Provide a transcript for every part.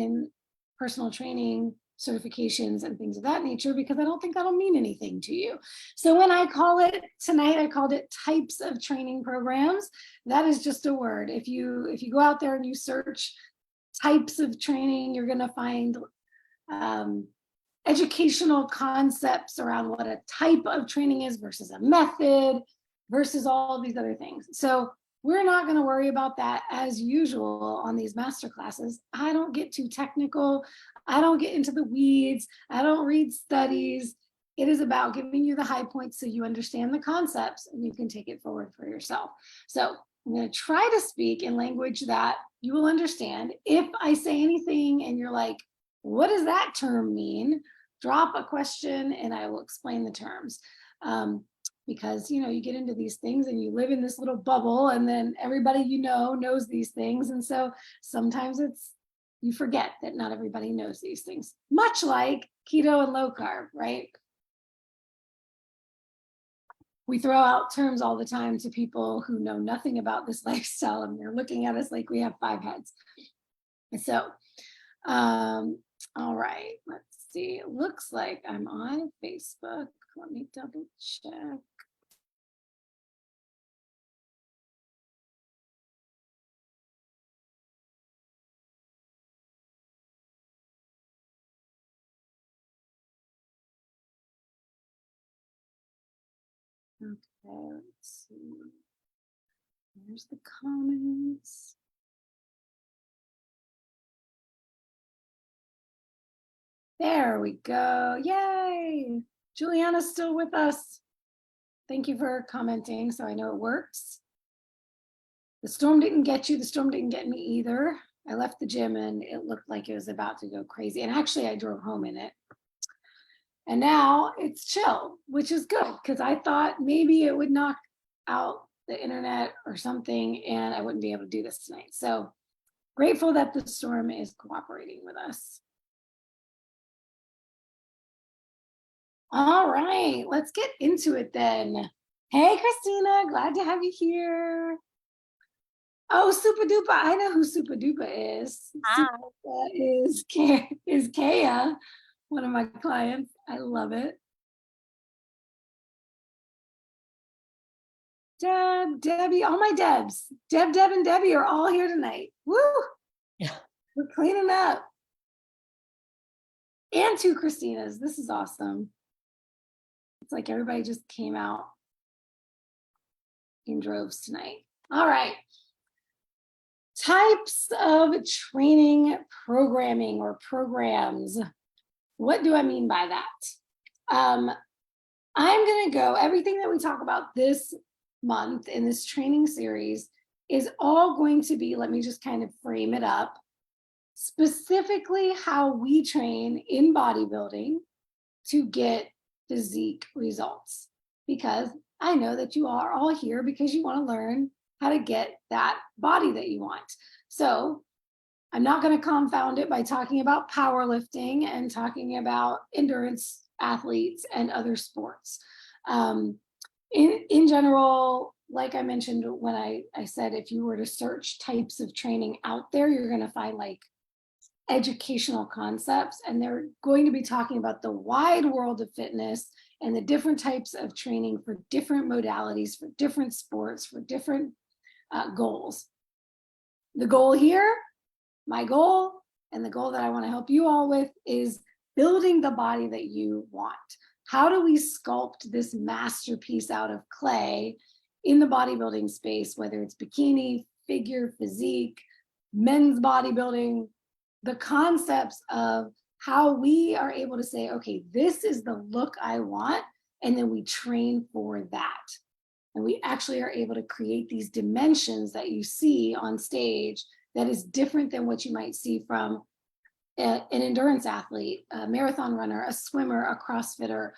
in personal training certifications and things of that nature, because I don't think that'll mean anything to you. So when I call it tonight, I called it types of training programs. That is just a word. If you go out there and you search types of training, you're going to find educational concepts around what a type of training is versus a method versus all of these other things. So we're not going to worry about that as usual on these master classes. I don't get too technical. I don't get into the weeds. I don't read studies. It is about giving you the high points so you understand the concepts and you can take it forward for yourself. So I'm going to try to speak in language that you will understand. If I say anything and you're like, what does that term mean? Drop a question and I will explain the terms. Because, you know, you get into these things and you live in this little bubble and then everybody you know knows these things. And so sometimes you forget that not everybody knows these things, much like keto and low carb, right? We throw out terms all the time to people who know nothing about this lifestyle and they're looking at us like we have 5 heads. So, all right, let's see. It looks like I'm on Facebook. Let me double check. Okay, let's see. Here's the comments. There we go. Yay. Juliana's still with us. Thank you for commenting, so I know it works. The storm didn't get you. The storm didn't get me either. I left the gym and it looked like it was about to go crazy. And actually, I drove home in it. And now it's chill, which is good because I thought maybe it would knock out the internet or something and I wouldn't be able to do this tonight. So grateful that the storm is cooperating with us. All right, let's get into it then. Hey, Christina, glad to have you here. Oh, Super Duper, I know who Super Duper is. Hi. Super is Kaya, one of my clients. I love it. Deb, Debbie, all my Debs. Deb, and Debbie are all here tonight. Woo! Yeah. We're cleaning up. And 2 Christinas. This is awesome. It's like everybody just came out in droves tonight. All right. Types of training programming or programs. What do I mean by that? I'm going to go, everything that we talk about this month in this training series is all going to be, let me just kind of frame it up, specifically how we train in bodybuilding to get physique results. Because I know that you are all here because you want to learn how to get that body that you want. So I'm not going to confound it by talking about powerlifting and talking about endurance athletes and other sports. In general, like I mentioned when I said, if you were to search types of training out there, you're going to find like educational concepts, and they're going to be talking about the wide world of fitness and the different types of training for different modalities, for different sports, for different goals. The goal here, my goal, and the goal that I want to help you all with is building the body that you want. How do we sculpt this masterpiece out of clay in the bodybuilding space, whether it's bikini, figure, physique, men's bodybuilding, the concepts of how we are able to say, okay, this is the look I want, and then we train for that. And we actually are able to create these dimensions that you see on stage that is different than what you might see from an endurance athlete, a marathon runner, a swimmer, a CrossFitter,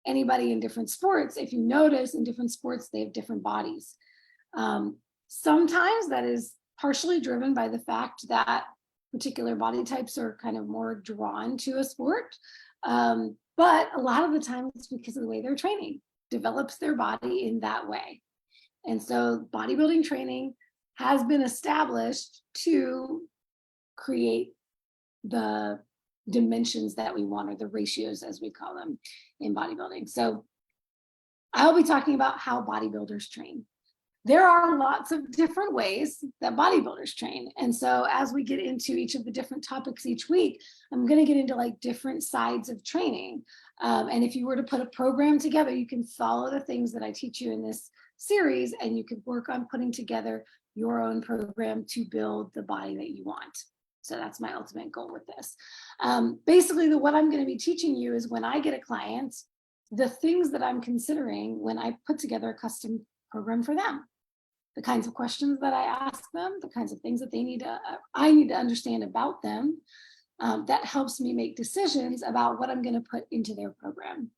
anybody in different sports. If you notice, in different sports, they have different bodies. Sometimes that is partially driven by the fact that particular body types are kind of more drawn to a sport. But a lot of the time it's because of the way they're training, develops their body in that way. And so bodybuilding training has been established to create the dimensions that we want, or the ratios as we call them in bodybuilding. So I'll be talking about how bodybuilders train. There are lots of different ways that bodybuilders train. And so as we get into each of the different topics each week, I'm going to get into like different sides of training. And if you were to put a program together, you can follow the things that I teach you in this series, and you could work on putting together your own program to build the body that you want. So that's my ultimate goal with this. Basically, what I'm going to be teaching you is when I get a client, the things that I'm considering when I put together a custom program for them, the kinds of questions that I ask them, the kinds of things that they need to, I need to understand about them. That helps me make decisions about what I'm going to put into their program.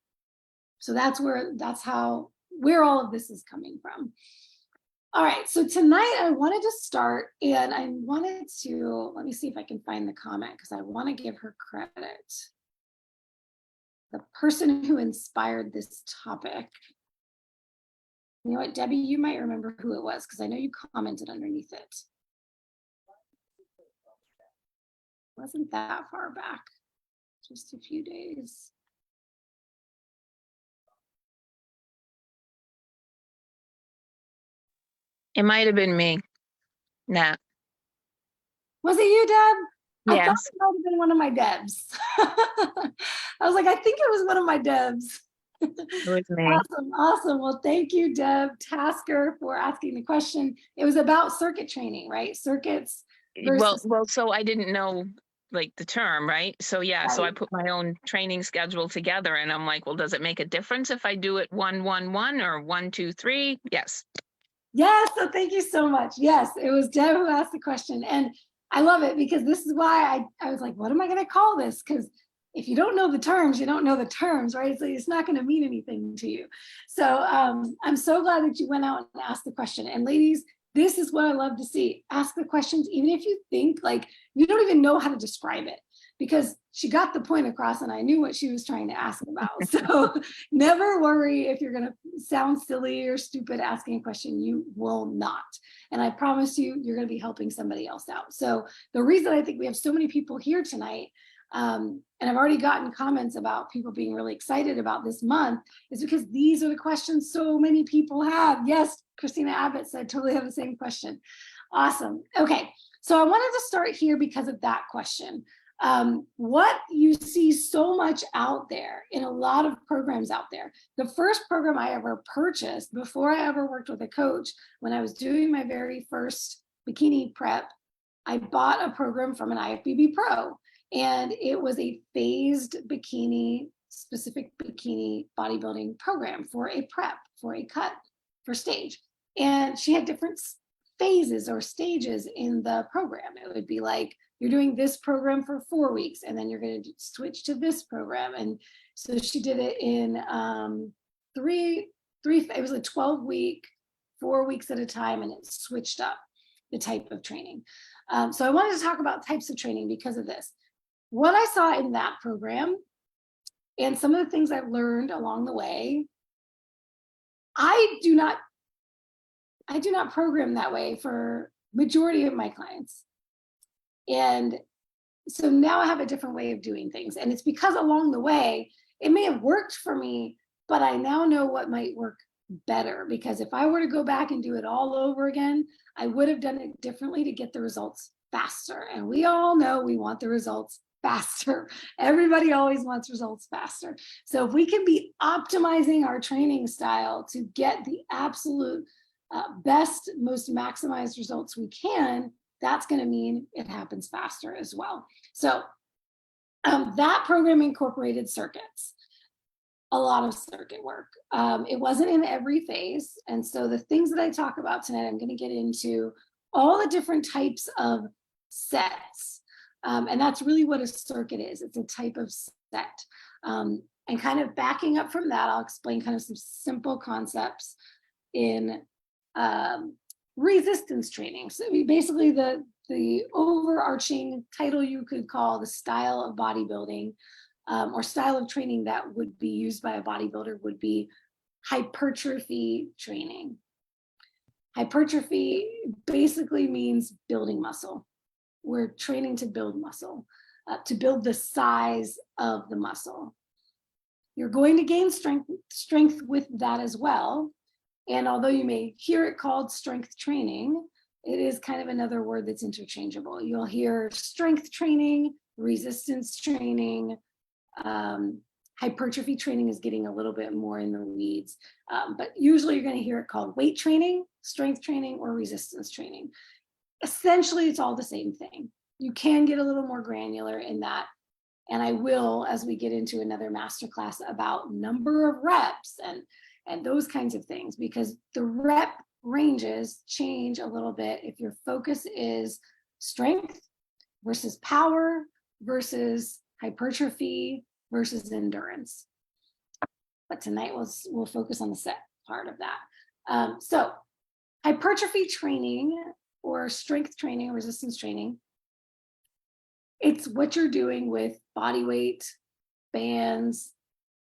So that's where all of this is coming from. All right, so tonight I wanted to start, and I wanted to, let me see if I can find the comment, because I want to give her credit. The person who inspired this topic. You know what, Debbie, you might remember who it was, because I know you commented underneath it. Wasn't that far back, just a few days. It might have been me. Nah. Was it you, Deb? Yes. I thought it might have been one of my Debs. I was like, I think it was one of my Debs. It was me. Awesome. Well, thank you, Deb Tasker, for asking the question. It was about circuit training, right? Circuits versus. Well, so I didn't know like the term, right? So yeah, Right. so I put my own training schedule together, and I'm like, well, does it make a difference if I do it 1-1-1 or 1-2-3? Yes. Yes, so thank you so much. Yes, it was Deb who asked the question. And I love it, because this is why I was like, what am I going to call this? Because if you don't know the terms, you don't know the terms, right? So it's not going to mean anything to you. So I'm so glad that you went out and asked the question. And ladies, this is what I love to see. Ask the questions, even if you think like you don't even know how to describe it, because she got the point across and I knew what she was trying to ask about. So never worry if you're going to sound silly or stupid asking a question. You will not. And I promise you, you're going to be helping somebody else out. So the reason I think we have so many people here tonight, and I've already gotten comments about people being really excited about this month, is because these are the questions so many people have. Yes, Christina Abbott said, totally have the same question. Awesome. Okay, so I wanted to start here because of that question. What you see so much out there in a lot of programs out there. The first program I ever purchased before I ever worked with a coach, when I was doing my very first bikini prep, I bought a program from an IFBB Pro, and it was a phased bikini, specific bikini bodybuilding program for a prep, for a cut, for stage. And she had different phases or stages in the program. It would be like, you're doing this program for 4 weeks, and then you're going to switch to this program. And so she did it in it was a 12-week, 4 weeks at a time, and it switched up the type of training. So I wanted to talk about types of training because of this. What I saw in that program and some of the things I've learned along the way, I do not program that way for majority of my clients. And so now I have a different way of doing things. And it's because along the way, it may have worked for me, but I now know what might work better. Because if I were to go back and do it all over again, I would have done it differently to get the results faster. And we all know we want the results faster. Everybody always wants results faster. So if we can be optimizing our training style to get the absolute best, most maximized results we can, that's going to mean it happens faster as well. So that program incorporated circuits, a lot of circuit work. It wasn't in every phase. And so the things that I talk about tonight, I'm going to get into all the different types of sets. And that's really what a circuit is. It's a type of set. And kind of backing up from that, I'll explain kind of some simple concepts in resistance training. So basically the overarching title you could call the style of bodybuilding or style of training that would be used by a bodybuilder would be hypertrophy training. Hypertrophy basically means building muscle. We're training to build muscle. to build the size of the muscle. You're going to gain strength with that as well. And although you may hear it called strength training, it is kind of another word that's interchangeable. You'll hear strength training, resistance training, hypertrophy training is getting a little bit more in the weeds, but usually you're going to hear it called weight training, strength training, or resistance training. Essentially, it's all the same thing. You can get a little more granular in that, and I will as we get into another masterclass about number of reps and those kinds of things, because the rep ranges change a little bit if your focus is strength versus power versus hypertrophy versus endurance. But tonight we'll focus on the set part of that. So hypertrophy training or strength training or resistance training, it's what you're doing with body weight, bands,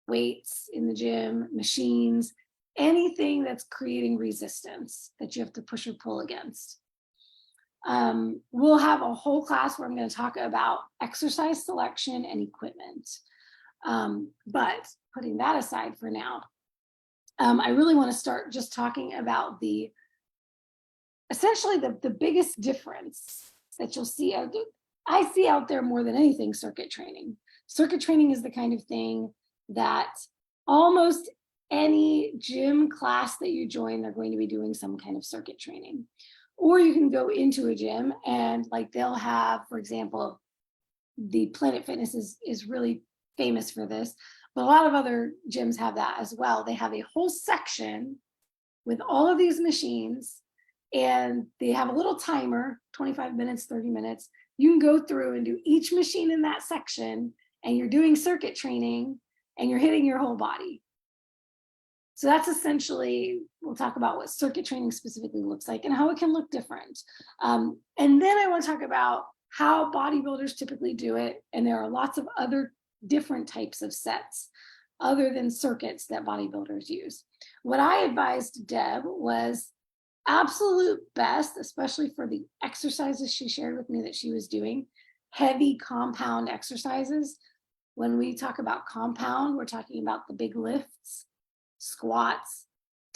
weights in the gym, machines, anything that's creating resistance that you have to push or pull against. We'll have a whole class where I'm going to talk about exercise selection and equipment. But putting that aside for now, I really want to start just talking about essentially the biggest difference that you'll see. I see out there more than anything circuit training. Circuit training is the kind of thing that almost any gym class that you join, they're going to be doing some kind of circuit training. Or you can go into a gym and like they'll have, for example, the Planet Fitness is really famous for this, but a lot of other gyms have that as well. They have a whole section with all of these machines, and they have a little timer, 25 minutes, 30 minutes. You can go through and do each machine in that section, and you're doing circuit training and you're hitting your whole body. So that's essentially, we'll talk about what circuit training specifically looks like and how it can look different. And then I want to talk about how bodybuilders typically do it. And there are lots of other different types of sets other than circuits that bodybuilders use. What I advised Deb was absolute best, especially for the exercises she shared with me that she was doing, heavy compound exercises. When we talk about compound, we're talking about the big lifts, squats,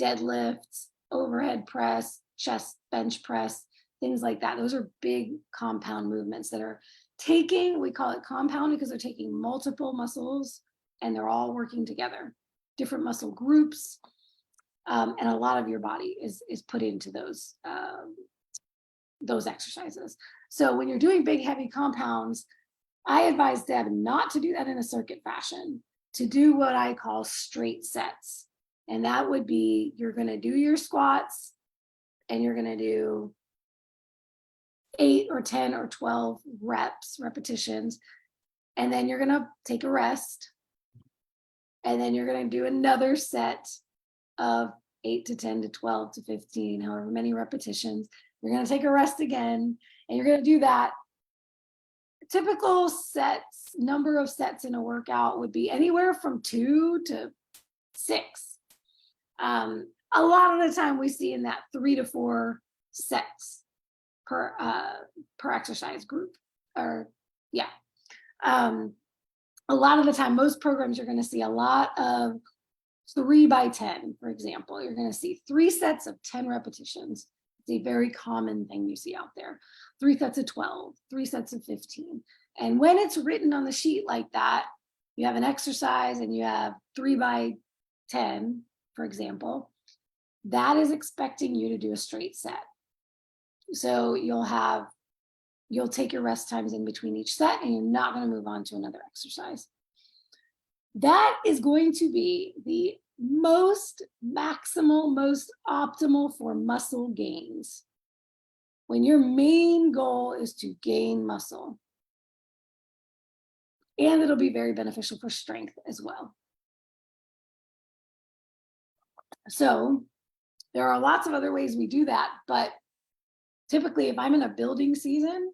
deadlifts, overhead press, chest bench press, things like that. Those are big compound movements that are taking, we call it compound because they're taking multiple muscles and they're all working together, different muscle groups, and a lot of your body is put into those exercises. So when you're doing big, heavy compounds, I advise Deb not to do that in a circuit fashion, to do what I call straight sets. And that would be, you're going to do your squats and you're going to do 8 or 10 or 12 repetitions. And then you're going to take a rest. And then you're going to do another set of 8 to 10 to 12 to 15, however many repetitions. You're going to take a rest again, and you're going to do that. Typical sets, number of sets in a workout would be anywhere from 2 to 6. A lot of the time we see in that 3 to 4 sets per exercise group, or yeah. A lot of the time, most programs you're going to see a lot of 3 by 10, for example. You're going to see 3 sets of 10 repetitions. It's a very common thing you see out there. 3 sets of 12, 3 sets of 15. And when it's written on the sheet like that, you have an exercise and you have 3 by 10, for example, that is expecting you to do a straight set. So you'll take your rest times in between each set and you're not going to move on to another exercise. That is going to be the most maximal, most optimal for muscle gains. When your main goal is to gain muscle. And it'll be very beneficial for strength as well. So there are lots of other ways we do that, but typically if I'm in a building season,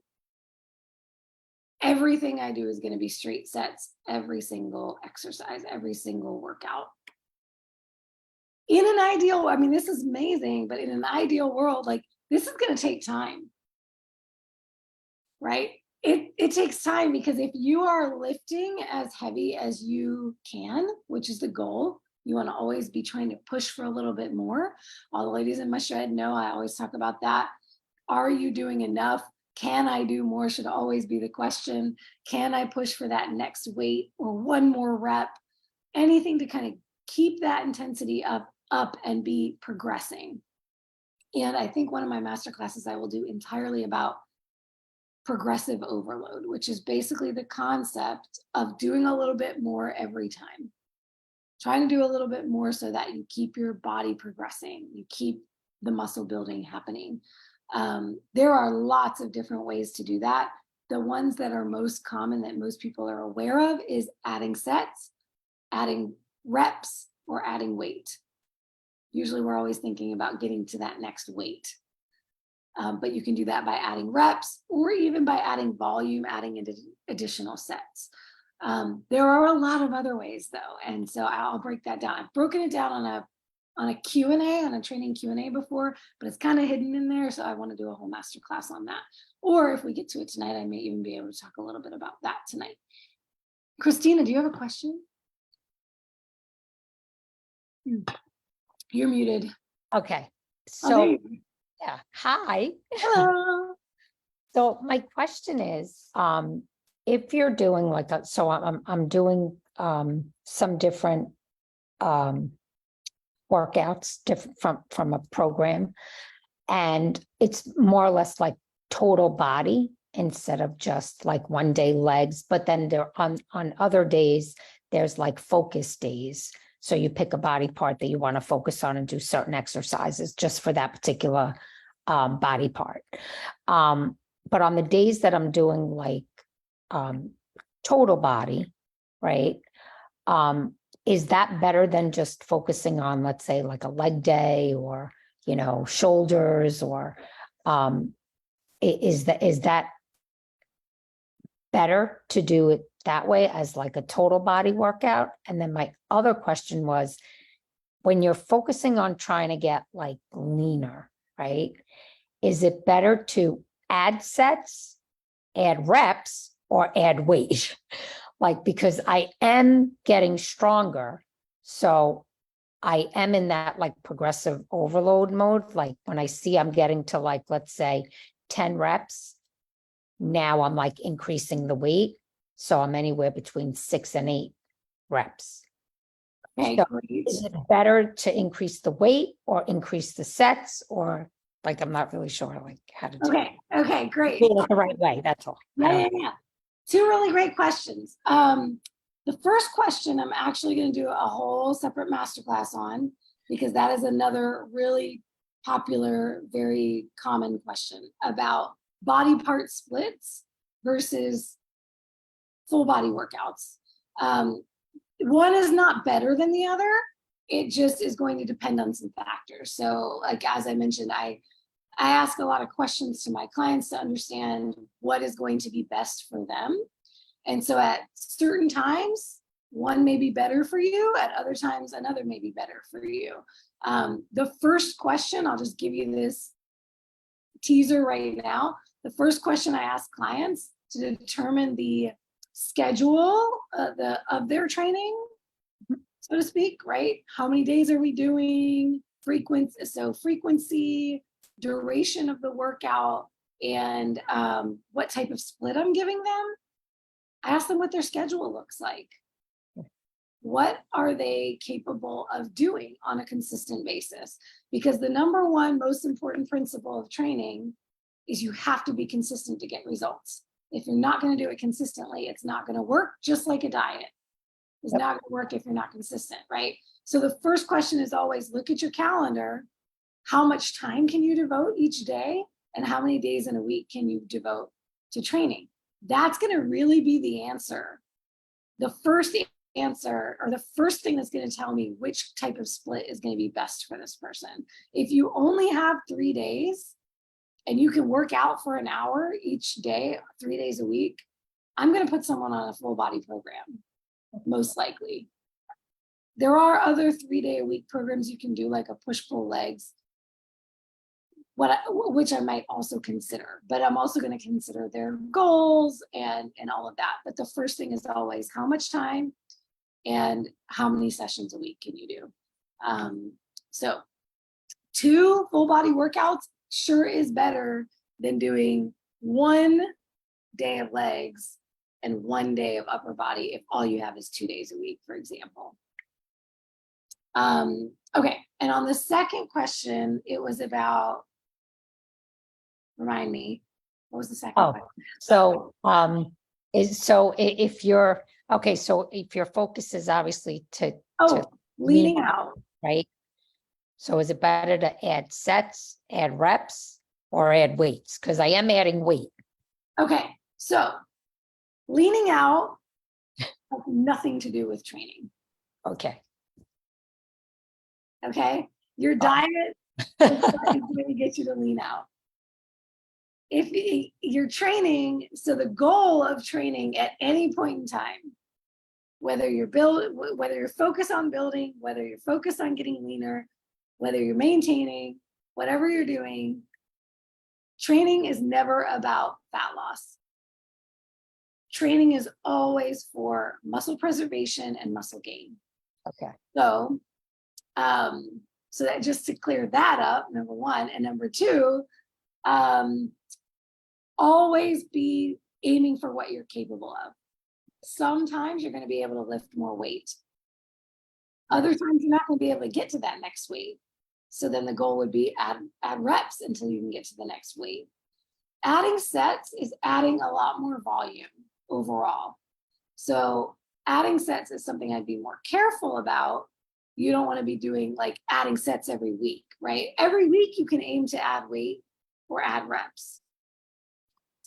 everything I do is going to be straight sets, every single exercise, every single workout. In an ideal, I mean, this is amazing, but in an ideal world, like this is going to take time, right? It takes time, because if you are lifting as heavy as you can, which is the goal, you want to always be trying to push for a little bit more. All the ladies in my shred know I always talk about that. Are you doing enough? Can I do more? Should always be the question. Can I push for that next weight or one more rep? Anything to kind of keep that intensity up and be progressing. And I think one of my master classes I will do entirely about progressive overload, which is basically the concept of doing a little bit more every time. Trying to do a little bit more so that you keep your body progressing, you keep the muscle building happening. There are lots of different ways to do that. The ones that are most common that most people are aware of is adding sets, adding reps, or adding weight. Usually we're always thinking about getting to that next weight. But you can do that by adding reps, or even by adding volume, adding additional sets. There are a lot of other ways though, and so I'll break that down. I've broken it down on a Q&A, on a training Q&A before, but it's kind of hidden in there, so I want to do a whole master class on that. Or if we get to it tonight, I may even be able to talk a little bit about that tonight. Christina, do you have a question? You're muted. Okay. Oh, So, there you go. yeah. Hi. Hello. So my question is, if you're doing like that, so I'm doing some different workouts different from a program, and it's more or less like total body instead of just like one day legs. But then there on other days, there's like focus days. So you pick a body part that you want to focus on and do certain exercises just for that particular body part. But on the days that I'm doing like total body, right? Is that better than just focusing on, let's say, like a leg day or, you know, shoulders, or is that better to do it that way as like a total body workout? And then my other question was, when you're focusing on trying to get like leaner, right? Is it better to add sets, add reps, or add weight? Like, because I am getting stronger, so I am in that like progressive overload mode. Like when I see I'm getting to like, let's say 10 reps, now I'm like increasing the weight. So I'm anywhere between 6 and 8 reps. Okay, So great. is it better to increase the weight or increase the sets, or like, I'm not really sure like how to do it. Okay, great. Do it the right way, that's all. Yeah. Two really great questions. The first question I'm actually going to do a whole separate masterclass on, because that is another really popular, very common question about body part splits versus full body workouts. One is not better than the other. It just is going to depend on some factors. So like, as I mentioned, I ask a lot of questions to my clients to understand what is going to be best for them. And so at certain times, one may be better for you. At other times, another may be better for you. The first question, I'll just give you this teaser right now. The first question I ask clients to determine the schedule of their training, so to speak, right? How many days are we doing? Frequency, duration of the workout, and what type of split I'm giving them. I ask them what their schedule looks like. What are they capable of doing on a consistent basis? Because the number one most important principle of training is you have to be consistent to get results. If you're not going to do it consistently, it's not going to work, just like a diet. It's not going to work if you're not consistent, right? So the first question is always look at your calendar. How much time can you devote each day? And how many days in a week can you devote to training? That's going to really be the answer. The first answer, or the first thing that's going to tell me which type of split is going to be best for this person. If you only have 3 days and you can work out for an hour each day, 3 days a week, I'm going to put someone on a full body program, most likely. There are other 3-day-a-week programs you can do, like a push-pull legs. which I might also consider, but I'm also going to consider their goals and all of that. But the first thing is always how much time and how many sessions a week can you do? So 2 full body workouts sure is better than doing 1 day of legs and 1 day of upper body if all you have is 2 days a week, for example. Okay, and on the second question, it was about, remind me, what was the second question? So if your focus is obviously to Leaning out. right? So is it better to add sets, add reps, or add weights? Because I am adding weight. Okay, so leaning out has nothing to do with training. Okay. Okay, your diet is going to get you to lean out. If you're training, so the goal of training at any point in time, whether you're focused on building, whether you're focused on getting leaner, whether you're maintaining, whatever you're doing, training is never about fat loss. Training is always for muscle preservation and muscle gain. Okay. So, so that just to clear that up, number one, and number two, always be aiming for what you're capable of. Sometimes you're going to be able to lift more weight. Other times you're not going to be able to get to that next weight. So then the goal would be add reps until you can get to the next weight. Adding sets is adding a lot more volume overall. So adding sets is something I'd be more careful about. You don't want to be doing like adding sets every week, right? Every week you can aim to add weight or add reps.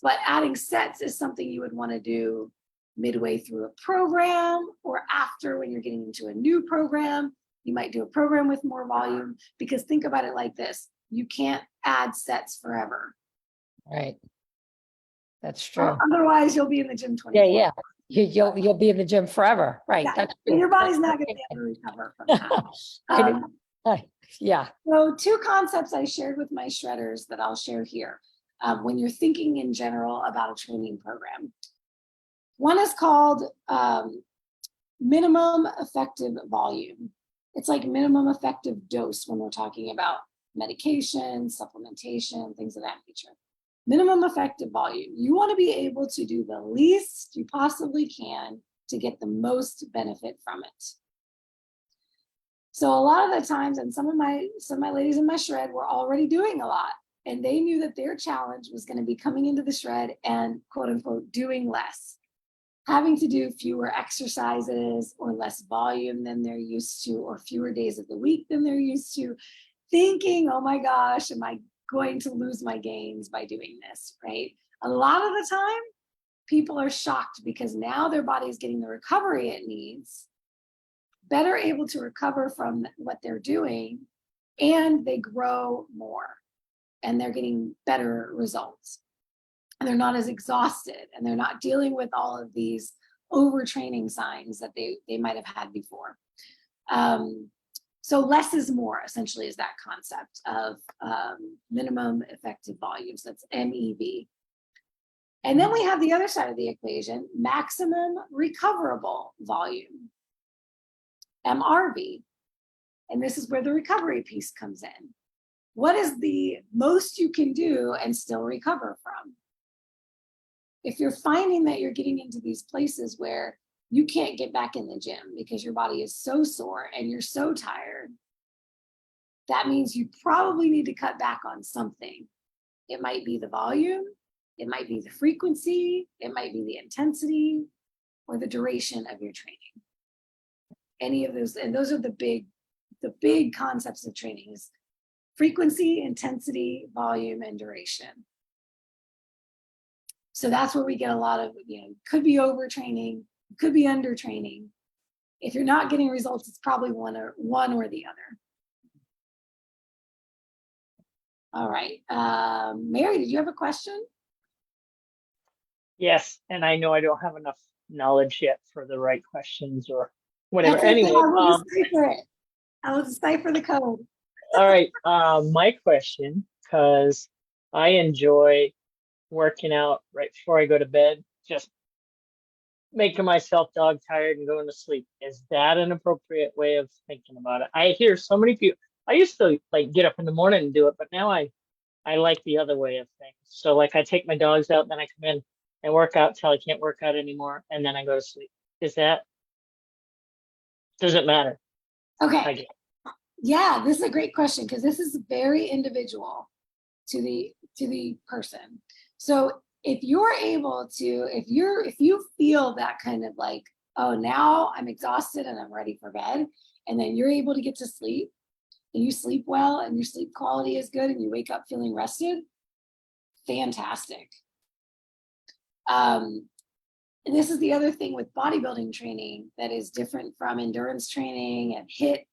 But adding sets is something you would want to do midway through a program or after when you're getting into a new program. You might do a program with more volume, because think about it like this. You can't add sets forever. Right. That's true. Otherwise you'll be in the gym 24 Yeah. You'll be in the gym forever. Right. Yeah. That's And your body's not going to be able to recover from that. Yeah. So 2 concepts I shared with my shredders that I'll share here. When you're thinking in general about a training program. One is called minimum effective volume. It's like minimum effective dose when we're talking about medication, supplementation, things of that nature. Minimum effective volume. You want to be able to do the least you possibly can to get the most benefit from it. So a lot of the times, and some of my ladies in my shred were already doing a lot, and they knew that their challenge was going to be coming into the shred and quote unquote doing less, having to do fewer exercises or less volume than they're used to, or fewer days of the week than they're used to, thinking, oh my gosh, am I going to lose my gains by doing this, right? A lot of the time, people are shocked because now their body is getting the recovery it needs, better able to recover from what they're doing, and they grow more and they're getting better results. And they're not as exhausted and they're not dealing with all of these overtraining signs that they might have had before. So less is more, essentially, is that concept of minimum effective volumes. That's MEV. And then we have the other side of the equation, maximum recoverable volume, MRV. And this is where the recovery piece comes in. What is the most you can do and still recover from? If you're finding that you're getting into these places where you can't get back in the gym because your body is so sore and you're so tired, that means you probably need to cut back on something. It might be the volume, it might be the frequency, it might be the intensity, or the duration of your training. Any of those, and those are the big concepts of training is frequency, intensity, volume, and duration. So that's where we get a lot of, could be overtraining, could be undertraining. If you're not getting results, it's probably one or the other. All right. Mary, did you have a question? Yes, and I know I don't have enough knowledge yet for the right questions or whatever. Okay, Anyway, I will decipher the code. all right. My question because I enjoy working out right before I go to bed, just making myself dog tired and going to sleep. Is that an appropriate way of thinking about it? I hear so many people, I used to like get up in the morning and do it, but now I like the other way of things. So like I take my dogs out, then I come in and work out till I can't work out anymore, and then I go to sleep. Does it matter? Okay. Yeah, this is a great question because this is very individual to the person. So if you're able to, if you feel that kind of like, oh, now I'm exhausted and I'm ready for bed, and then you're able to get to sleep and you sleep well and your sleep quality is good and you wake up feeling rested, fantastic. And this is the other thing with bodybuilding training that is different from endurance training and HIIT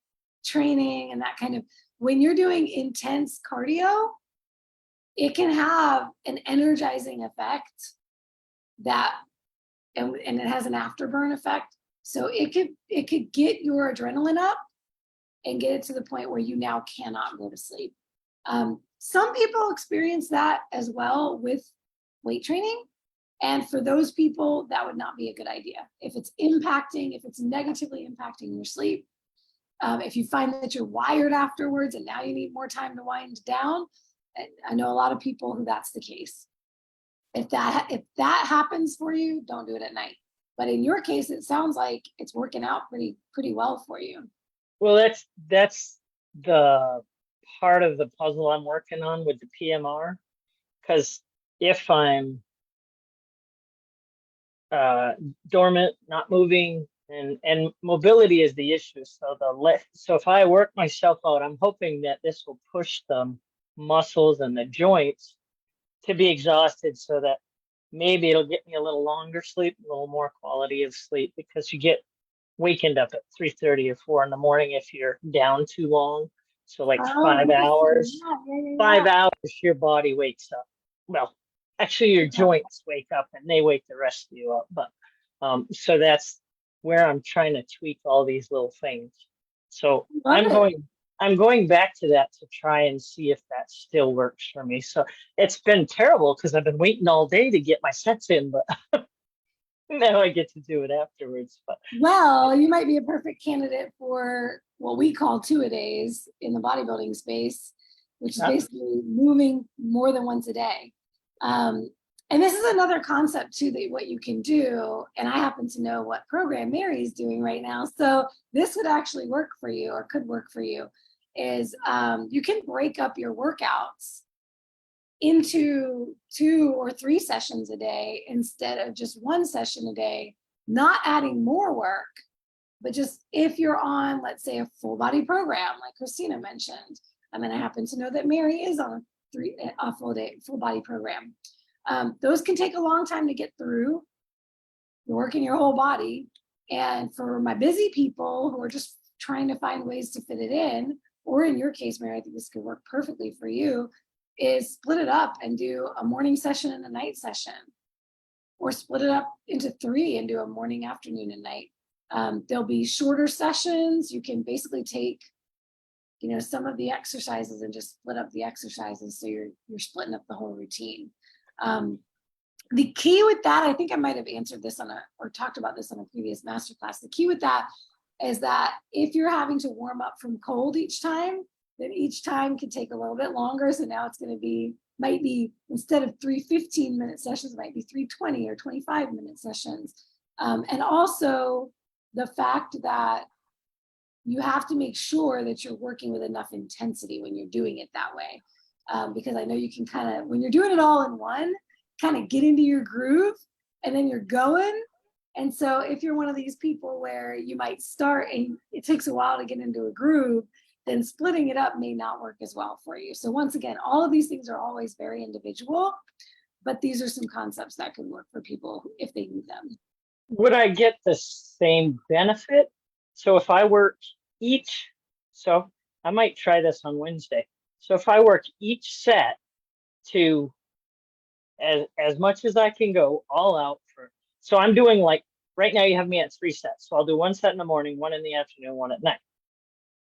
training and that kind of, when you're doing intense cardio, it can have an energizing effect that, and it has an afterburn effect. So it could get your adrenaline up and get it to the point where you now cannot go to sleep. Some people experience that as well with weight training. And for those people, that would not be a good idea. If it's negatively impacting your sleep, if you find that you're wired afterwards and now you need more time to wind down, I know a lot of people who that's the case. If that happens for you, don't do it at night. But in your case, it sounds like it's working out pretty well for you. Well, that's the part of the puzzle I'm working on with the PMR, because if I'm dormant, not moving, and mobility is the issue. So if I work myself out, I'm hoping that this will push the muscles and the joints to be exhausted, so that maybe it'll get me a little longer sleep, a little more quality of sleep, because you get wakened up at 3:30 or 4 in the morning if you're down too long. So like 5 hours, Yeah. 5 hours, your body wakes up. Well, actually your joints wake up and they wake the rest of you up. But so that's where I'm trying to tweak all these little things. So I'm going back to that to try and see if that still works for me. So it's been terrible because I've been waiting all day to get my sets in, but now I get to do it afterwards. But well, you might be a perfect candidate for what we call two-a-days in the bodybuilding space, which is basically moving more than once a day. And this is another concept too, that what you can do, and I happen to know what program Mary's doing right now, so this would actually work for you, or could work for you, is you can break up your workouts into 2 or 3 sessions a day instead of just 1 session a day, not adding more work, but just if you're on, let's say, a full body program, like Christina mentioned. I mean, I happen to know that Mary is on a full body program. Those can take a long time to get through. You're working your whole body. And for my busy people who are just trying to find ways to fit it in, or in your case, Mary, I think this could work perfectly for you, is split it up and do a morning session and a night session, or split it up into 3 and do a morning, afternoon, and night. There'll be shorter sessions. You can basically take, some of the exercises and just split up the exercises, so you're splitting up the whole routine. The key with that, I think I might have answered this or talked about this on a previous masterclass. The key with that is that if you're having to warm up from cold each time, then each time can take a little bit longer. So now it's going to might be, instead of 3 15-minute sessions, it might be 3 20 or 25-minute sessions. And also the fact that you have to make sure that you're working with enough intensity when you're doing it that way. Because I know you can kind of, when you're doing it all in one, kind of get into your groove and then you're going. And so if you're one of these people where you might start and it takes a while to get into a groove, then splitting it up may not work as well for you. So once again, all of these things are always very individual, but these are some concepts that can work for people if they need them. Would I get the same benefit? So if I work so I might try this on Wednesday. So if I work each set to as much as I can go all out so I'm doing, like, right now you have me at 3 sets. So I'll do 1 set in the morning, 1 in the afternoon, 1 at night.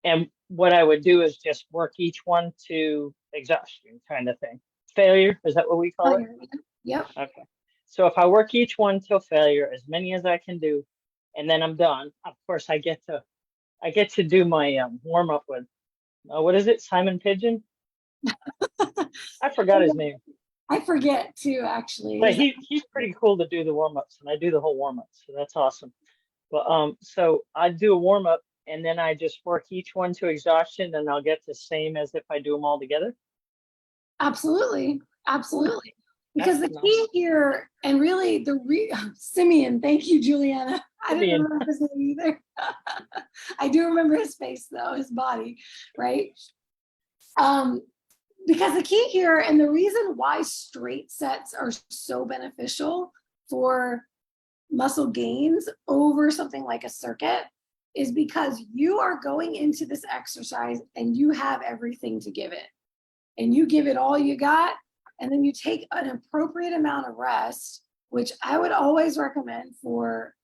And what I would do is just work each one to exhaustion kind of thing. Failure, is that what we call it? Yep. Okay. So if I work each one till failure, as many as I can do, and then I'm done, of course I get to do my warm up with what is it? Simon Pigeon? I forgot his name. I forget too, actually. But he's pretty cool to do the warm ups, and I do the whole warm up, so that's awesome. But so I do a warm up, and then I just work each one to exhaustion, and I'll get the same as if I do them all together. Absolutely. Absolutely. Because the That's key here, and really Simeon, thank you, Juliana. I didn't Simeon. remember his name either. I do remember his face though, his body, right? Because the key here, and the reason why straight sets are so beneficial for muscle gains over something like a circuit is because you are going into this exercise and you have everything to give it. And you give it all you got, and then you take an appropriate amount of rest, which I would always recommend for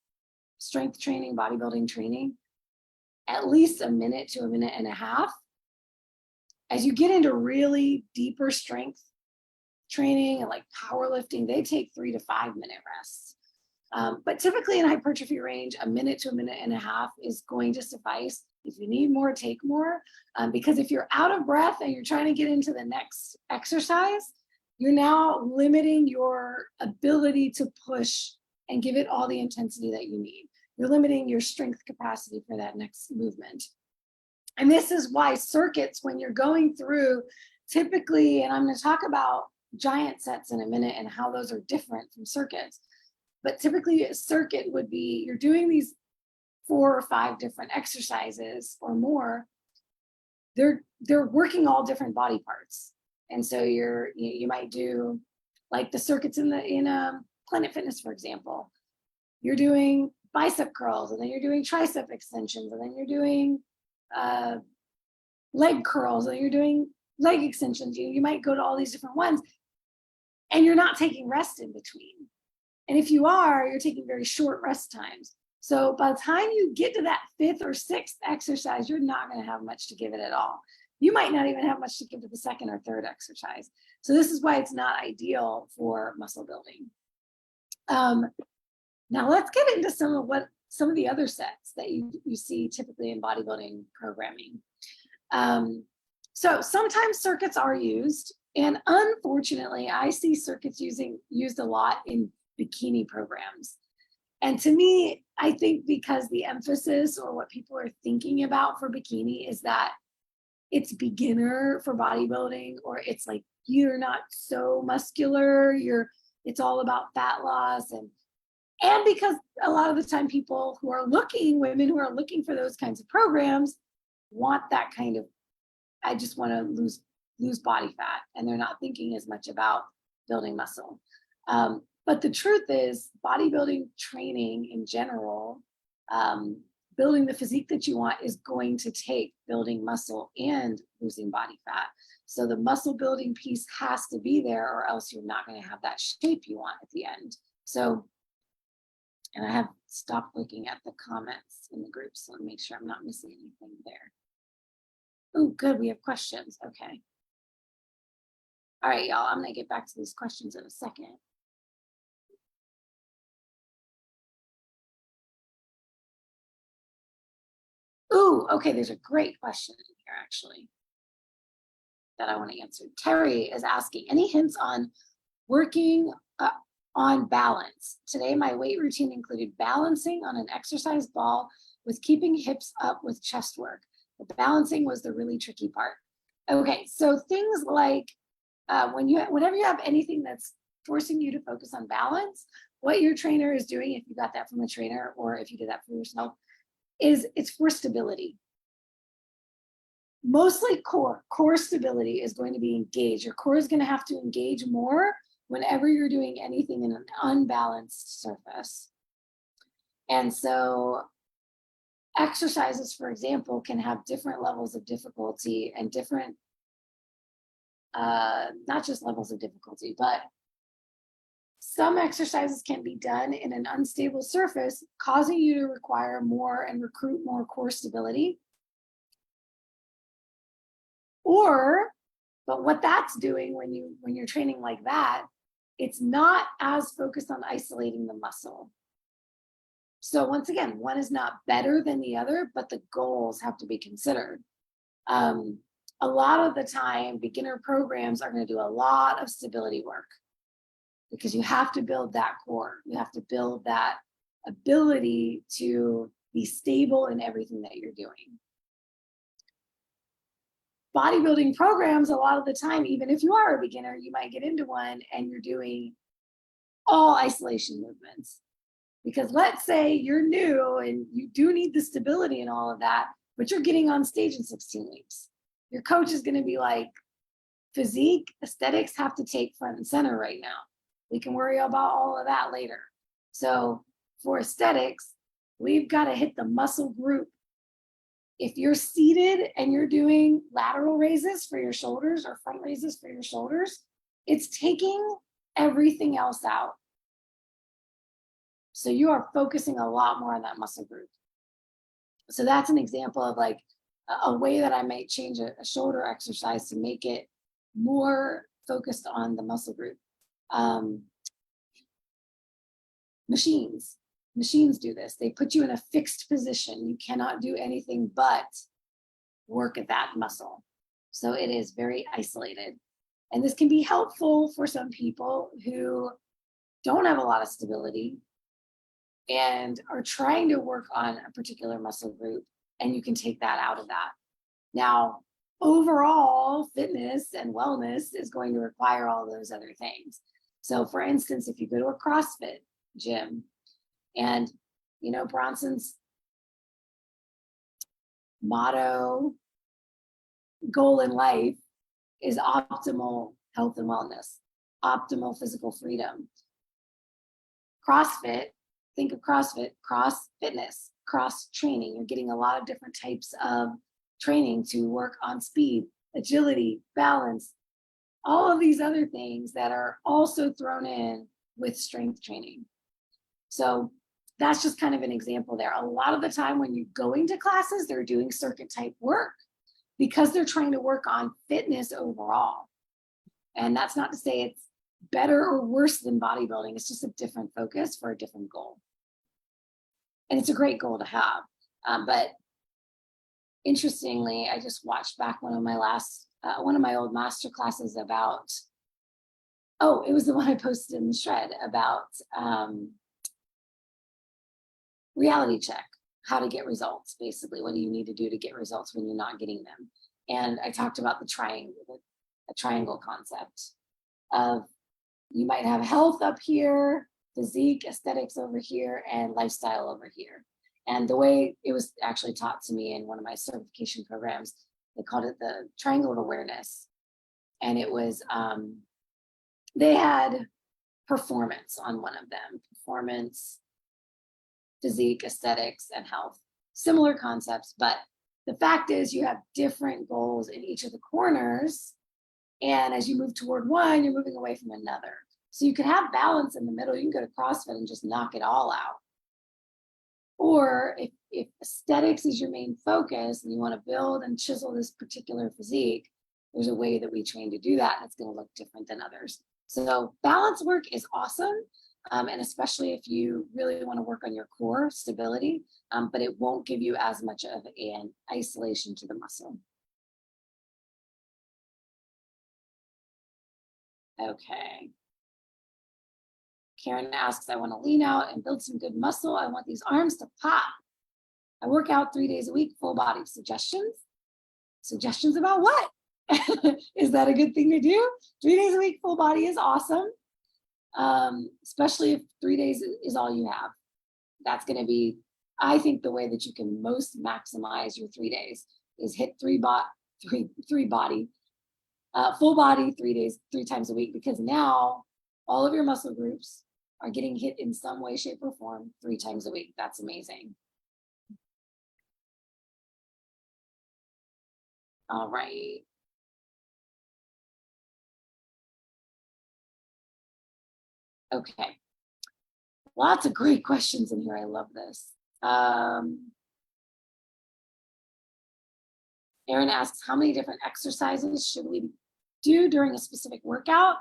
strength training, bodybuilding training, at least a minute to a minute and a half. As you get into really deeper strength training and like powerlifting, they take 3 to 5 minute rests. But typically in hypertrophy range, a minute to a minute and a half is going to suffice. If you need more, take more. Because if you're out of breath and you're trying to get into the next exercise, you're now limiting your ability to push and give it all the intensity that you need. You're limiting your strength capacity for that next movement. And this is why circuits, when you're going through, typically, and I'm going to talk about giant sets in a minute and how those are different from circuits. But typically a circuit would be, you're doing these 4 or 5 different exercises or more. They're working all different body parts. And so you might do like the circuits in Planet Fitness, for example. You're doing bicep curls, and then you're doing tricep extensions, and then you're doing leg curls, and you're doing leg extensions. You might go to all these different ones, and you're not taking rest in between. And if you are, you're taking very short rest times. So by the time you get to that 5th or 6th exercise, you're not going to have much to give it at all. You might not even have much to give to the 2nd or 3rd exercise. So this is why it's not ideal for muscle building. Now let's get into some of the other sets that you see typically in bodybuilding programming. So sometimes circuits are used, and unfortunately, I see circuits used a lot in bikini programs. And to me, I think because the emphasis or what people are thinking about for bikini is that it's beginner for bodybuilding, or it's like you're not so muscular, it's all about fat loss, and because a lot of the time women who are looking for those kinds of programs want that kind of, I just want to lose body fat, and they're not thinking as much about building muscle. But the truth is, bodybuilding training in general, building the physique that you want is going to take building muscle and losing body fat. So the muscle building piece has to be there, or else you're not going to have that shape you want at the end. So, and I have stopped looking at the comments in the group, so let me make sure I'm not missing anything there. Oh, good, we have questions. Okay. All right, y'all, I'm going to get back to these questions in a second. Ooh, okay, there's a great question in here, actually, that I want to answer. Terry is asking, any hints on working on balance? Today, my weight routine included balancing on an exercise ball with keeping hips up with chest work. The balancing was the really tricky part. Okay, so things like whenever you have anything that's forcing you to focus on balance, what your trainer is doing, if you got that from a trainer or if you did that for yourself, is it's for stability. Mostly core stability is going to be engaged. Your core is going to have to engage more whenever you're doing anything in an unbalanced surface. And so exercises, for example, can have different levels of difficulty and different, not just levels of difficulty, but some exercises can be done in an unstable surface, causing you to require more and recruit more core stability. But what that's doing when you're training like that, it's not as focused on isolating the muscle. So once again, one is not better than the other, but the goals have to be considered. A lot of the time, beginner programs are going to do a lot of stability work because you have to build that core. You have to build that ability to be stable in everything that you're doing. Bodybuilding programs, a lot of the time, even if you are a beginner, you might get into one and you're doing all isolation movements. Because let's say you're new and you do need the stability and all of that, but you're getting on stage in 16 weeks. Your coach is going to be like, physique, aesthetics have to take front and center right now. We can worry about all of that later. So for aesthetics, we've got to hit the muscle group. If you're seated and you're doing lateral raises for your shoulders or front raises for your shoulders, it's taking everything else out. So you are focusing a lot more on that muscle group. So that's an example of like a way that I might change a shoulder exercise to make it more focused on the muscle group. Machines do this. They put you in a fixed position. You cannot do anything but work at that muscle. So it is very isolated. And this can be helpful for some people who don't have a lot of stability and are trying to work on a particular muscle group, and you can take that out of that. Now, overall fitness and wellness is going to require all those other things. So for instance, if you go to a CrossFit gym and, you know, Bronson's motto, goal in life is optimal health and wellness, optimal physical freedom. CrossFit, think of CrossFit, cross fitness, cross training. You're getting a lot of different types of training to work on speed, agility, balance, all of these other things that are also thrown in with strength training. So that's just kind of an example there. A lot of the time when you're going to classes, they're doing circuit type work because they're trying to work on fitness overall. And that's not to say it's better or worse than bodybuilding. It's just a different focus for a different goal. And it's a great goal to have. But interestingly, I just watched back one of my old master classes about, it was the one I posted in the shred about reality check, how to get results, basically. What do you need to do to get results when you're not getting them? And I talked about a triangle concept of you might have health up here, physique, aesthetics over here, and lifestyle over here. And the way it was actually taught to me in one of my certification programs, they called it the triangle of awareness. And it was, they had performance on one of them, performance, physique, aesthetics, and health. Similar concepts, but the fact is you have different goals in each of the corners. And as you move toward one, you're moving away from another. So you can have balance in the middle. You can go to CrossFit and just knock it all out. Or if aesthetics is your main focus and you want to build and chisel this particular physique, there's a way that we train to do that. And it's going to look different than others. So balance work is awesome. And especially if you really want to work on your core stability, but it won't give you as much of an isolation to the muscle. Okay. Karen asks, I want to lean out and build some good muscle. I want these arms to pop. I work out 3 days a week, full body. Suggestions? Suggestions about what? Is that a good thing to do? 3 days a week, full body is awesome. Especially if 3 days is all you have. That's going to be, I think, the way that you can most maximize your 3 days is hit full body 3 days, 3 times a week, because now all of your muscle groups are getting hit in some way, shape, or form 3 times a week. That's amazing. All right. Okay. Lots of great questions in here. I love this. Aaron asks, how many different exercises should we do during a specific workout?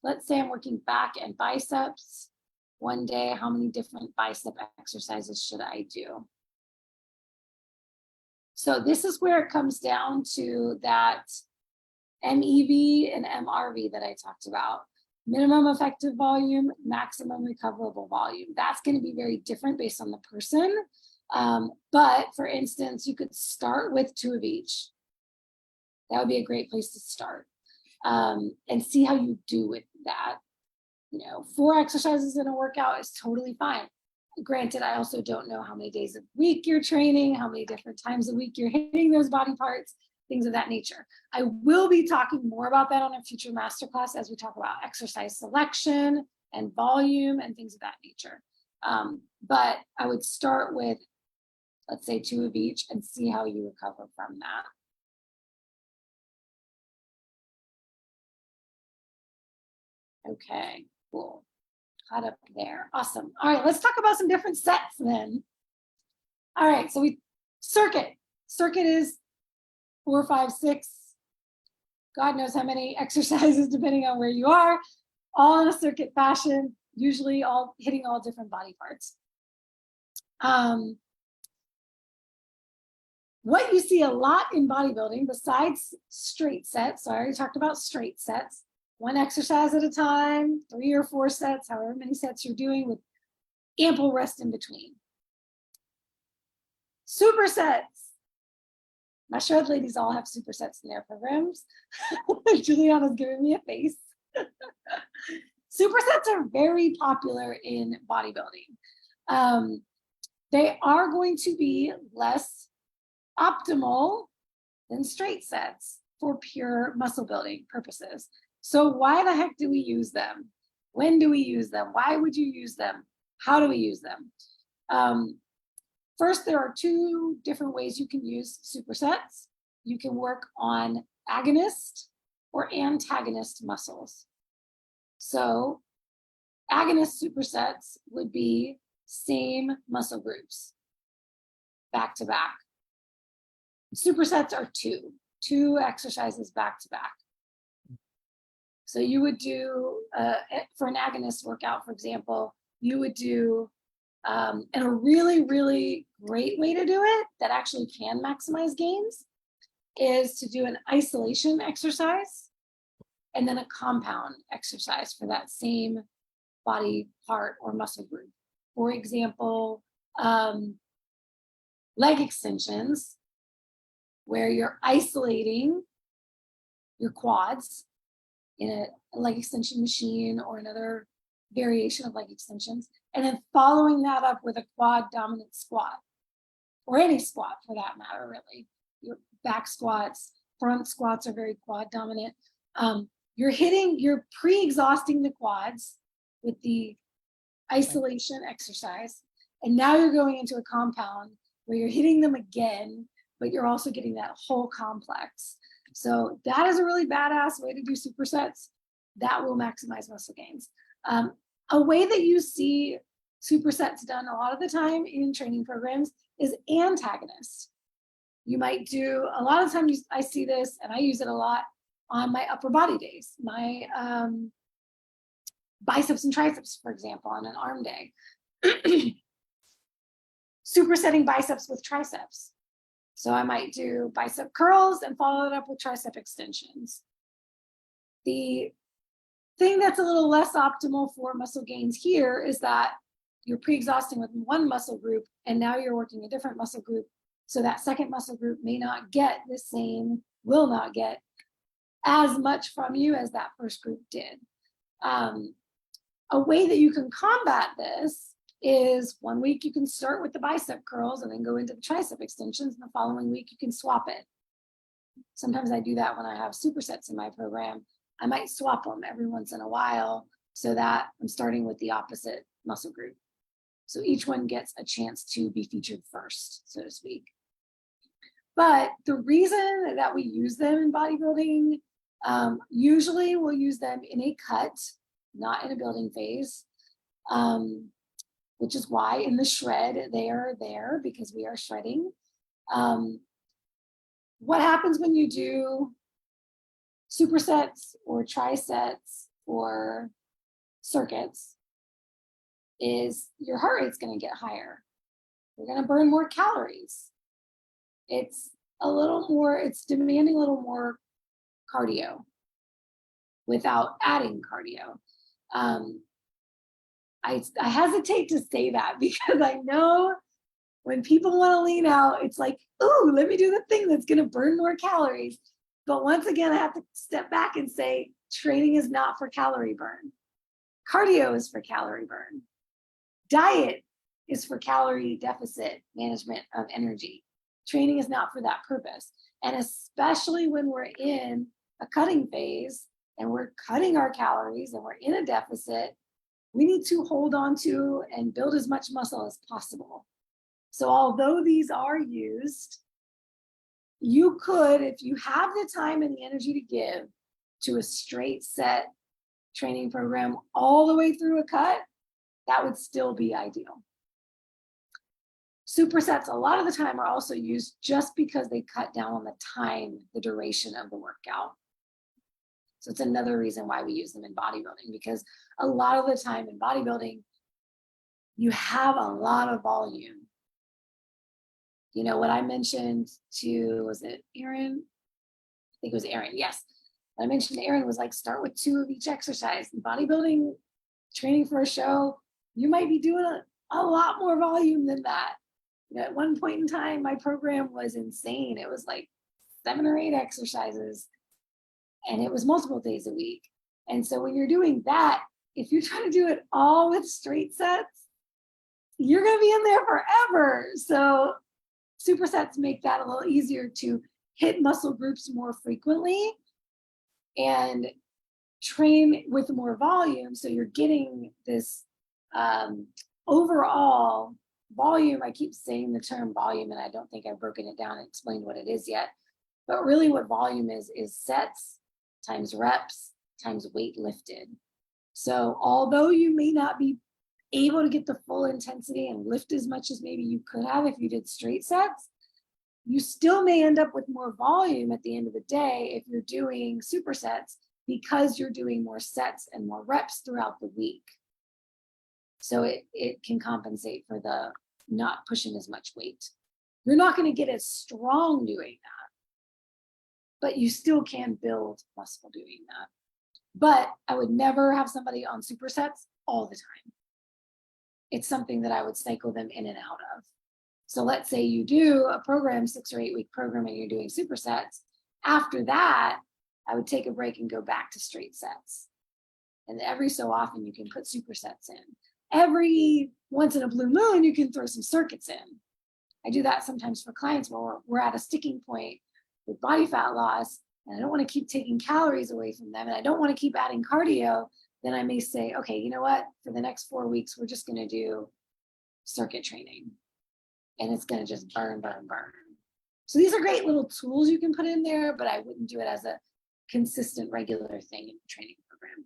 Let's say I'm working back and biceps one day. How many different bicep exercises should I do? So this is where it comes down to that MEV and MRV that I talked about. Minimum effective volume, maximum recoverable volume. That's going to be very different based on the person. But for instance, you could start with 2 of each. That would be a great place to start, and see how you do with that. 4 exercises in a workout is totally fine. Granted, I also don't know how many days a week you're training, how many different times a week you're hitting those body parts, things of that nature. I will be talking more about that on a future masterclass as we talk about exercise selection and volume and things of that nature. But I would start with, let's say, 2 of each and see how you recover from that. Okay, cool. Caught up there. Awesome. All right, let's talk about some different sets then. All right, so circuit. Circuit is 4, 5, 6. God knows how many exercises depending on where you are, all in a circuit fashion, usually all hitting all different body parts. What you see a lot in bodybuilding, besides straight sets, so I already talked about straight sets, 1 exercise at a time, 3 or 4 sets, however many sets you're doing with ample rest in between. Supersets. My shred ladies all have supersets in their programs. Juliana's giving me a face. Supersets are very popular in bodybuilding. They are going to be less optimal than straight sets for pure muscle building purposes. So why the heck do we use them? When do we use them? Why would you use them? How do we use them? First, there are 2 different ways you can use supersets. You can work on agonist or antagonist muscles. So agonist supersets would be same muscle groups back to back. Supersets are 2 exercises back to back. So you would do, for an agonist workout, for example, you would do, and a really, really great way to do it that actually can maximize gains is to do an isolation exercise and then a compound exercise for that same body part or muscle group. For example, leg extensions, where you're isolating your quads in a leg extension machine or another variation of leg extensions, and then following that up with a quad dominant squat, or any squat for that matter, really. Your back squats, front squats are very quad dominant. You're pre-exhausting the quads with the isolation exercise, and now you're going into a compound where you're hitting them again, but you're also getting that whole complex. So that is a really badass way to do supersets that will maximize muscle gains. A way that you see supersets done a lot of the time in training programs is antagonist. You might do, a lot of times I see this and I use it a lot on my upper body days, my biceps and triceps, for example, on an arm day. Supersetting biceps with triceps. So I might do bicep curls and follow it up with tricep extensions. The thing that's a little less optimal for muscle gains here is that you're pre-exhausting with one muscle group and now you're working a different muscle group. So that second muscle group may not get the same, will not get as much from you as that first group did. A way that you can combat this is 1 week you can start with the bicep curls and then go into the tricep extensions, and the following week you can swap it. Sometimes I do that when I have supersets in my program. I might swap them every once in a while so that I'm starting with the opposite muscle group. So each one gets a chance to be featured first, so to speak. But the reason that we use them in bodybuilding, usually we'll use them in a cut, not in a building phase, which is why in the shred they are there because we are shredding. what happens when you do supersets or trisets or circuits is your heart rate's going to get higher. You're going to burn more calories. It's demanding a little more cardio without adding cardio. I hesitate to say that because I know when people want to lean out, it's like, ooh, let me do the thing that's going to burn more calories. But once again, I have to step back and say, training is not for calorie burn. Cardio is for calorie burn. Diet is for calorie deficit management of energy. Training is not for that purpose. And especially when we're in a cutting phase and we're cutting our calories and we're in a deficit, we need to hold on to and build as much muscle as possible. So although these are used, you could, if you have the time and the energy to give to a straight set training program all the way through a cut, that would still be ideal. Supersets a lot of the time are also used just because they cut down on the time, the duration of the workout. So it's another reason why we use them in bodybuilding, because a lot of the time in bodybuilding, you have a lot of volume. You know, what I mentioned to, was it Aaron? I think it was Aaron, yes. What I mentioned to Aaron was like, start with 2 of each exercise. In bodybuilding, training for a show, you might be doing a lot more volume than that. You know, at one point in time, my program was insane. It was like 7 or 8 exercises, and it was multiple days a week. And so when you're doing that, if you're trying to do it all with straight sets, you're going to be in there forever. So supersets make that a little easier to hit muscle groups more frequently and train with more volume. So you're getting this overall volume. I keep saying the term volume, and I don't think I've broken it down and explained what it is yet. But really what volume is sets times reps times weight lifted. So although you may not be able to get the full intensity and lift as much as maybe you could have if you did straight sets, you still may end up with more volume at the end of the day if you're doing supersets, because you're doing more sets and more reps throughout the week. So it can compensate for the not pushing as much weight. You're not going to get as strong doing that, but you still can build muscle doing that. But I would never have somebody on supersets all the time. It's something that I would cycle them in and out of. So let's say you do a program, 6 or 8 week program, and you're doing supersets. After that, I would take a break and go back to straight sets. And every so often you can put supersets in. Every once in a blue moon, you can throw some circuits in. I do that sometimes for clients where we're at a sticking point with body fat loss, and I don't want to keep taking calories away from them, and I don't want to keep adding cardio. Then I may say, okay, you know what? For the next 4 weeks, we're just going to do circuit training. And it's going to just burn, burn, burn. So these are great little tools you can put in there, but I wouldn't do it as a consistent, regular thing in the training program.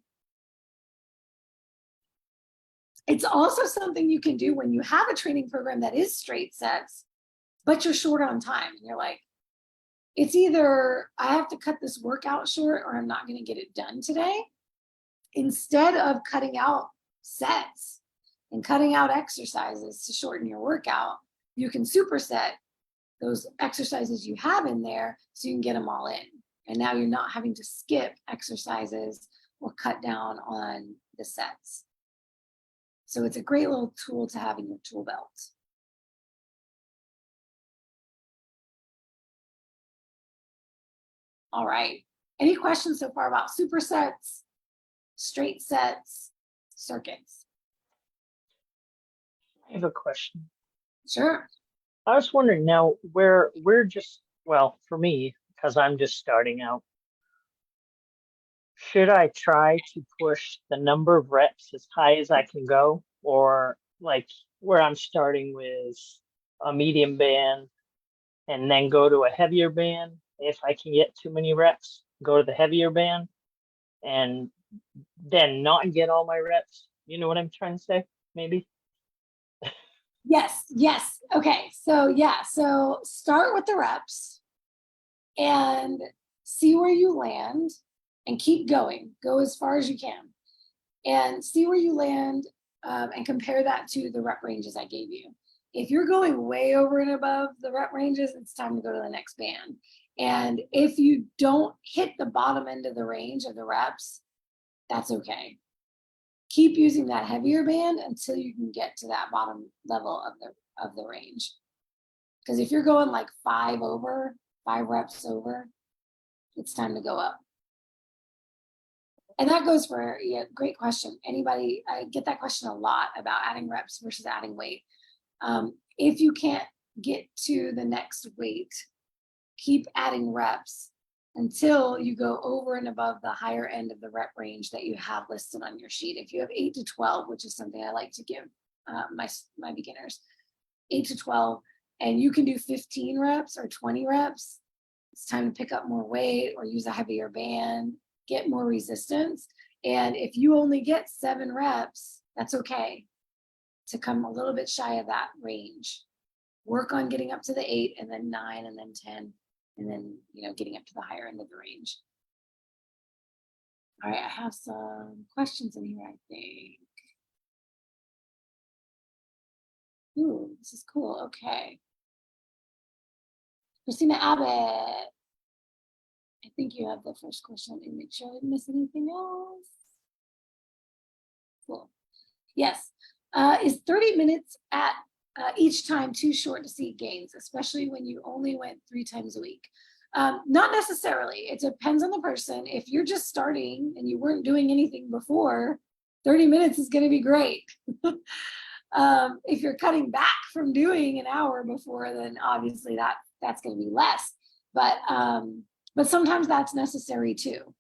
It's also something you can do when you have a training program that is straight sets, but you're short on time. And you're like, it's either I have to cut this workout short or I'm not going to get it done today. Instead of cutting out sets and cutting out exercises to shorten your workout, you can superset those exercises you have in there so you can get them all in. And now you're not having to skip exercises or cut down on the sets. So it's a great little tool to have in your tool belt. All right. Any questions so far about supersets, straight sets, circuits? I have a question. Sure. I was wondering now, we're just, well, for me, because I'm just starting out, should I try to push the number of reps as high as I can go? Or like where I'm starting with a medium band and then go to a heavier band? If I can get too many reps, go to the heavier band and then not get all my reps. You know what I'm trying to say? Maybe. Yes. Okay. So yeah. So start with the reps. and see where you land and keep going. Go as far as you can and see where you land, and compare that to the rep ranges I gave you. If you're going way over and above the rep ranges, it's time to go to the next band. And if you don't hit the bottom end of the range of the reps, that's okay. Keep using that heavier band until you can get to that bottom level of the range. Because if you're going like 5 reps over, it's time to go up. And that goes for, yeah, great question. Anybody, I get that question a lot about adding reps versus adding weight. If you can't get to the next weight, keep adding reps until you go over and above the higher end of the rep range that you have listed on your sheet. If you have 8 to 12, which is something I like to give my beginners, 8 to 12, and you can do 15 reps or 20 reps, it's time to pick up more weight or use a heavier band, get more resistance. And if you only get 7 reps, that's okay, to come a little bit shy of that range. Work on getting up to the 8 and then 9 and then 10 and then, getting up to the higher end of the range. All right, I have some questions in here, I think. Ooh, this is cool. Okay. Christina Abbott, I think you have the first question. Let me make sure I didn't miss anything else. Cool. Yes. Is 30 minutes at each time too short to see gains, especially when you only went 3 times a week? Not necessarily. It depends on the person. If you're just starting and you weren't doing anything before, 30 minutes is going to be great. If you're cutting back from doing an hour before, then obviously that's going to be less. But sometimes that's necessary too.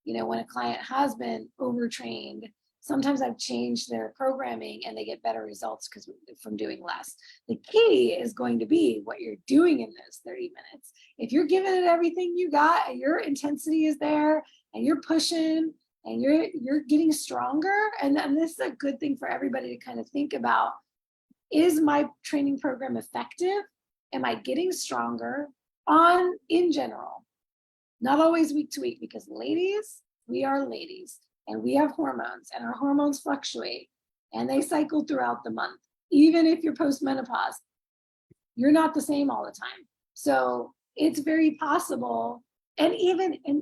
When a client has been overtrained, sometimes I've changed their programming and they get better results from doing less. The key is going to be what you're doing in those 30 minutes. If you're giving it everything you got and your intensity is there and you're pushing and you're getting stronger, and this is a good thing for everybody to kind of think about, is my training program effective? Am I getting stronger in general? Not always week to week, because ladies, we are ladies. And we have hormones, and our hormones fluctuate, and they cycle throughout the month. Even if you're post-menopause, you're not the same all the time. So it's very possible, and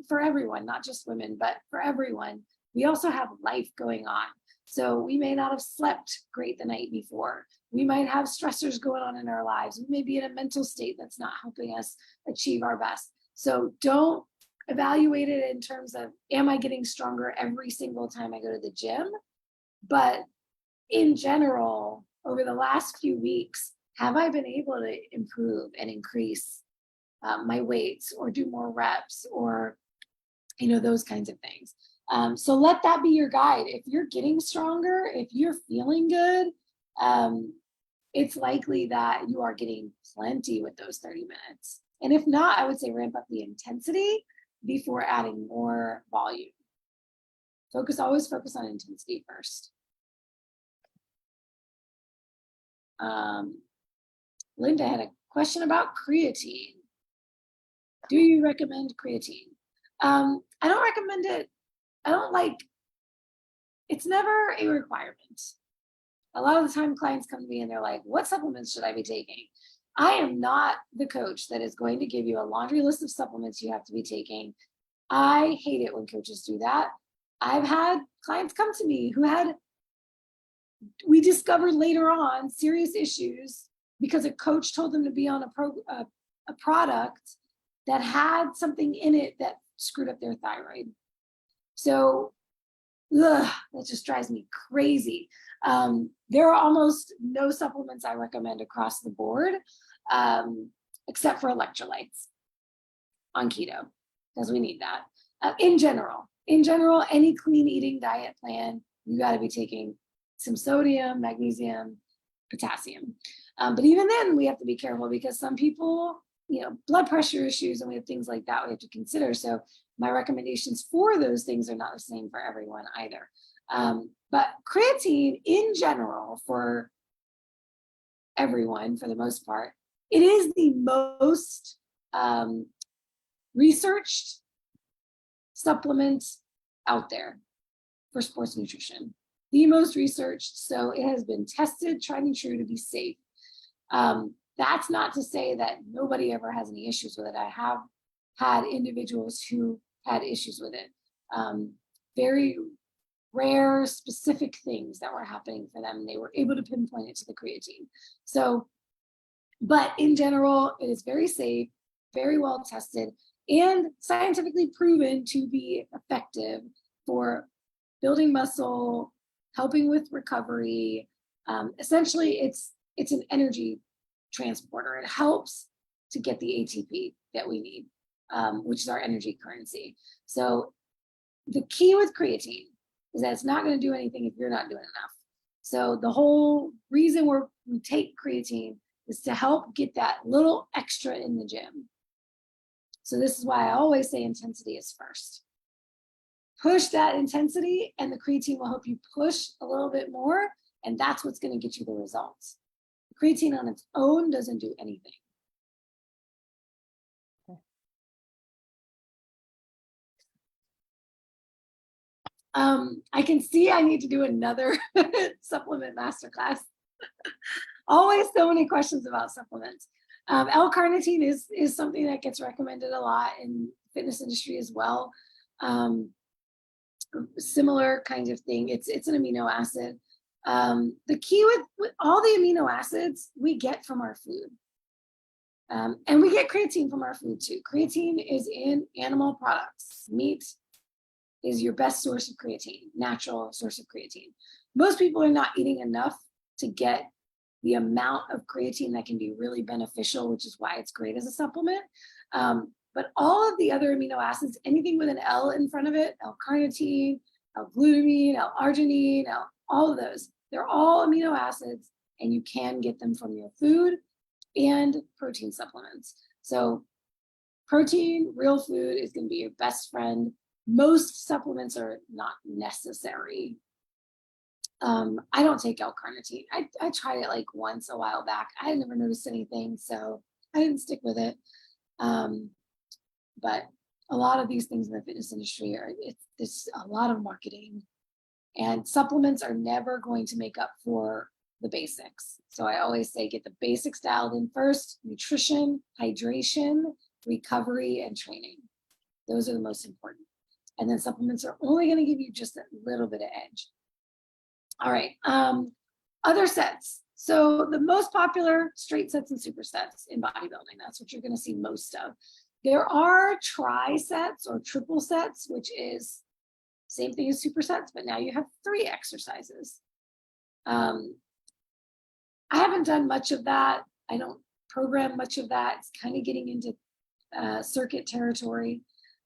for everyone, not just women, but for everyone, we also have life going on. So we may not have slept great the night before. We might have stressors going on in our lives. We may be in a mental state that's not helping us achieve our best. So don't evaluate it in terms of, am I getting stronger every single time I go to the gym? But in general, over the last few weeks, have I been able to improve and increase my weights or do more reps or, those kinds of things. So let that be your guide. If you're getting stronger, if you're feeling good, it's likely that you are getting plenty with those 30 minutes. And if not, I would say ramp up the intensity before adding more volume. Always focus on intensity first. Linda had a question about creatine. Do you recommend creatine? I don't recommend it. It's never a requirement. A lot of the time clients come to me and they're like, what supplements should I be taking? I am not the coach that is going to give you a laundry list of supplements you have to be taking. I hate it when coaches do that. I've had clients come to me we discovered later on serious issues because a coach told them to be on a product that had something in it that screwed up their thyroid. So that just drives me crazy. There are almost no supplements I recommend across the board, except for electrolytes on keto, because we need that. In general, any clean eating diet plan, you got to be taking some sodium, magnesium, potassium. But even then, we have to be careful because some people, blood pressure issues, and we have things like that we have to consider. So my recommendations for those things are not the same for everyone either. But creatine in general for everyone, for the most part, it is the most researched supplement out there for sports nutrition. The most researched, so it has been tested, tried and true to be safe. That's not to say that nobody ever has any issues with it. I have had individuals who had issues with it. Very rare, specific things that were happening for them. They were able to pinpoint it to the creatine. So, but in general, it is very safe, very well tested, and scientifically proven to be effective for building muscle, helping with recovery. Essentially, it's an energy transporter. It helps to get the ATP that we need, which is our energy currency. So the key with creatine is that it's not going to do anything if you're not doing enough. So the whole reason we take creatine is to help get that little extra in the gym. So this is why I always say intensity is first. Push that intensity and the creatine will help you push a little bit more, and that's what's going to get you the results. Creatine on its own doesn't do anything. I can see I need to do another supplement masterclass. Always so many questions about supplements. L-carnitine is something that gets recommended a lot in the fitness industry as well. Similar kind of thing. It's an amino acid. The key with all the amino acids we get from our food. And we get creatine from our food too. Creatine is in animal products. Meat is your best source of creatine, natural source of creatine. Most people are not eating enough to get the amount of creatine that can be really beneficial, which is why it's great as a supplement. But all of the other amino acids, anything with an L in front of it, L-carnitine, L-glutamine, L-arginine, all of those, they're all amino acids, and you can get them from your food and protein supplements. So protein, real food is going to be your best friend. Most supplements are not necessary. I don't take L-carnitine. I tried it like once a while back. I had never noticed anything, so I didn't stick with it. But a lot of these things in the fitness industry it's a lot of marketing, and supplements are never going to make up for the basics. So I always say get the basics dialed in first: nutrition, hydration, recovery, and training. Those are the most important. And then supplements are only going to give you just a little bit of edge. All right, other sets. So the most popular straight sets and supersets in bodybuilding. That's what you're going to see most of. There are tri-sets or triple sets, which is same thing as supersets, but now you have 3 exercises. I haven't done much of that. I don't program much of that. It's kind of getting into circuit territory.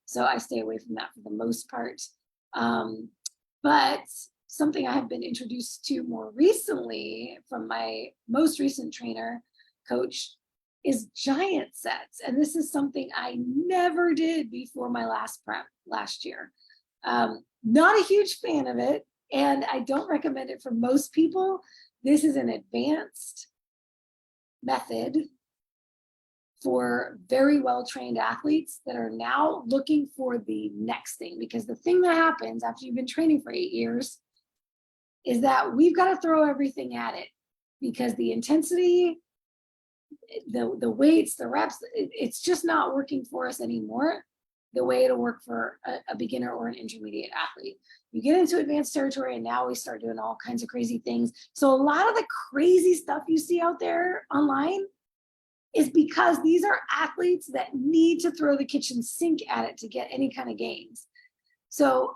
So I stay away from that for the most part. But something I have been introduced to more recently from my most recent trainer, coach, is giant sets. And this is something I never did before my last prep last year. Not a huge fan of it, and I don't recommend it for most people. This is an advanced method for very well-trained athletes that are now looking for the next thing, because the thing that happens after you've been training for 8 years is that we've got to throw everything at it, because the intensity, the weights, the reps, it's just not working for us anymore the way it'll work for a beginner or an intermediate athlete. You get into advanced territory, and now we start doing all kinds of crazy things. So a lot of the crazy stuff you see out there online is because these are athletes that need to throw the kitchen sink at it to get any kind of gains. So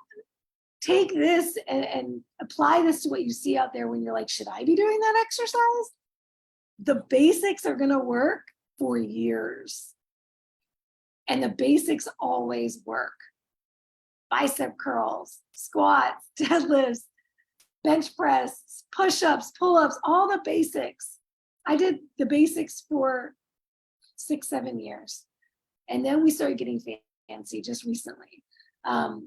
take this and apply this to what you see out there when you're like, should I be doing that exercise? The basics are going to work for years. And the basics always work. Bicep curls, squats, deadlifts, bench press, push-ups, pull-ups, all the basics. I did the basics for 6-7 years. And then we started getting fancy just recently. But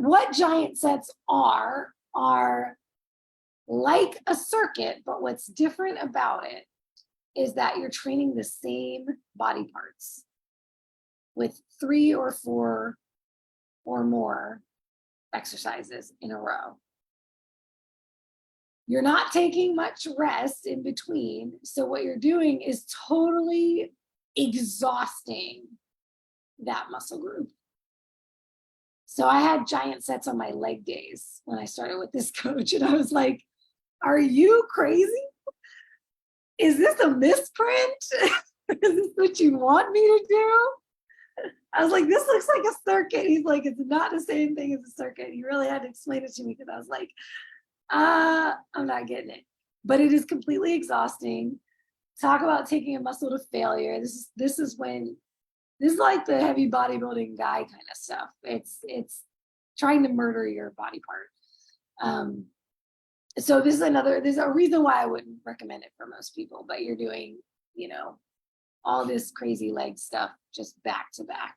what giant sets are like a circuit, but what's different about it is that you're training the same body parts. with 3 or 4 or more exercises in a row. You're not taking much rest in between. So what you're doing is totally exhausting that muscle group. So I had giant sets on my leg days when I started with this coach, and I was like, are you crazy? Is this a misprint? Is this what you want me to do? I was like, this looks like a circuit. He's like, it's not the same thing as a circuit. He really had to explain it to me because I was like, I'm not getting it. But it is completely exhausting. Talk about taking a muscle to failure. This is like the heavy bodybuilding guy kind of stuff. It's trying to murder your body part. So there's a reason why I wouldn't recommend it for most people, but you're doing, all this crazy leg stuff just back to back.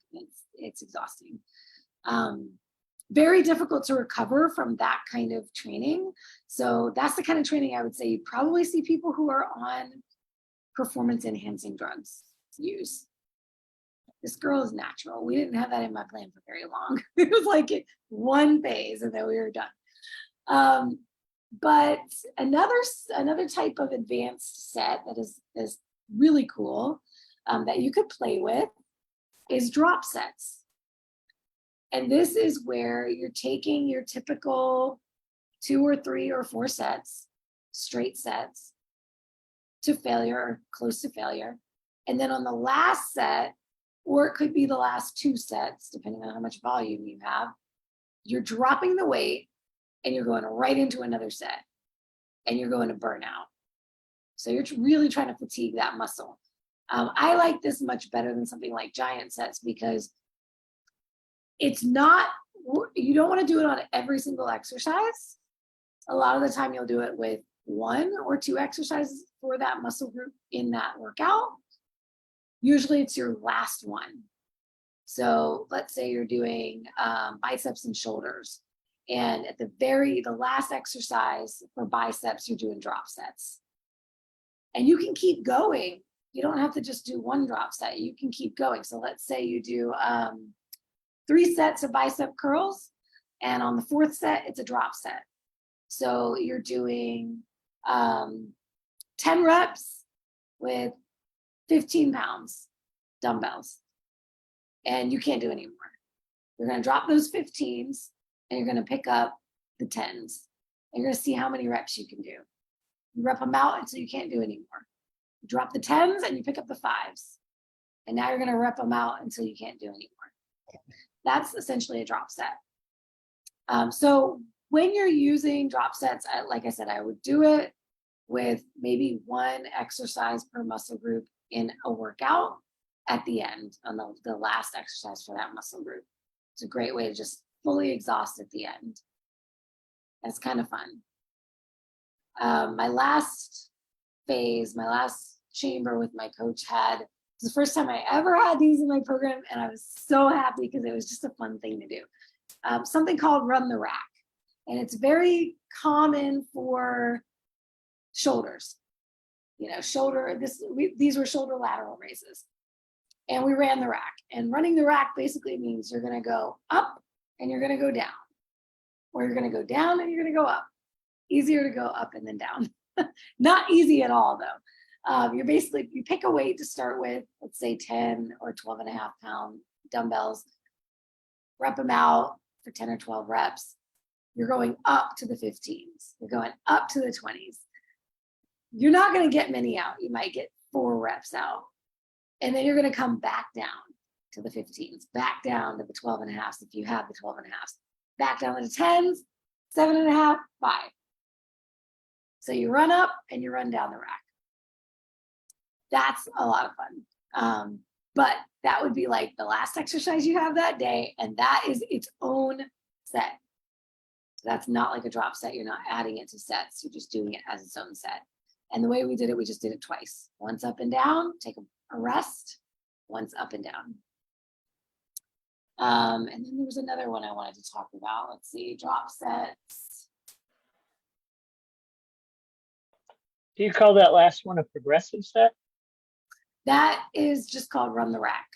It's exhausting. Very difficult to recover from that kind of training. So that's the kind of training I would say you probably see people who are on performance enhancing drugs use. This girl is natural. We didn't have that in my plan for very long. It was like one phase and then we were done. But another type of advanced set that is really cool that you could play with is drop sets. And this is where you're taking your typical 2 or 3 or 4 sets, straight sets, to failure or close to failure. And then on the last set, or it could be the last 2 sets, depending on how much volume you have, you're dropping the weight and you're going right into another set and you're going to burnout. So you're really trying to fatigue that muscle. I like this much better than something like giant sets because it's not, you don't want to do it on every single exercise. A lot of the time you'll do it with 1 or 2 exercises for that muscle group in that workout. Usually it's your last one. So let's say you're doing biceps and shoulders. And at the last exercise for biceps, you're doing drop sets. And you can keep going. You don't have to just do 1 drop set. You can keep going. So let's say you do 3 sets of bicep curls. And on the 4th set, it's a drop set. So you're doing 10 reps with 15 pounds dumbbells. And you can't do any more. You're going to drop those 15s and you're going to pick up the 10s. And you're going to see how many reps you can do. You rep them out until you can't do anymore. You drop the 10s and you pick up the 5s. And now you're going to rep them out until you can't do anymore. That's essentially a drop set. So when you're using drop sets, like I said, I would do it with maybe 1 exercise per muscle group in a workout at the end on the last exercise for that muscle group. It's a great way to just fully exhaust at the end. That's kind of fun. My last phase, my last chamber with my coach was the first time I ever had these in my program, and I was so happy because it was just a fun thing to do. Something called run the rack, and it's very common for shoulders. These were shoulder lateral raises, and we ran the rack. And running the rack basically means you're going to go up and you're going to go down, or you're going to go down and you're going to go up. Easier to go up and then down. Not easy at all, though. You pick a weight to start with, let's say 10 or 12.5 pound dumbbells, rep them out for 10 or 12 reps. You're going up to the 15s. You're going up to the 20s. You're not going to get many out. You might get 4 reps out. And then you're going to come back down to the 15s, back down to the 12.5s if you have the 12.5s, back down to the 10s, 7.5, 5. So you run up and you run down the rack. That's a lot of fun. But that would be like the last exercise you have that day, and that is its own set. So that's not like a drop set. You're not adding it to sets. You're just doing it as its own set. And the way we did it, we just did it twice. Once up and down, take a rest, once up and down. And then there was another one I wanted to talk about. Let's see, drop sets. Do you call that last one a progressive set? That is just called run the rack.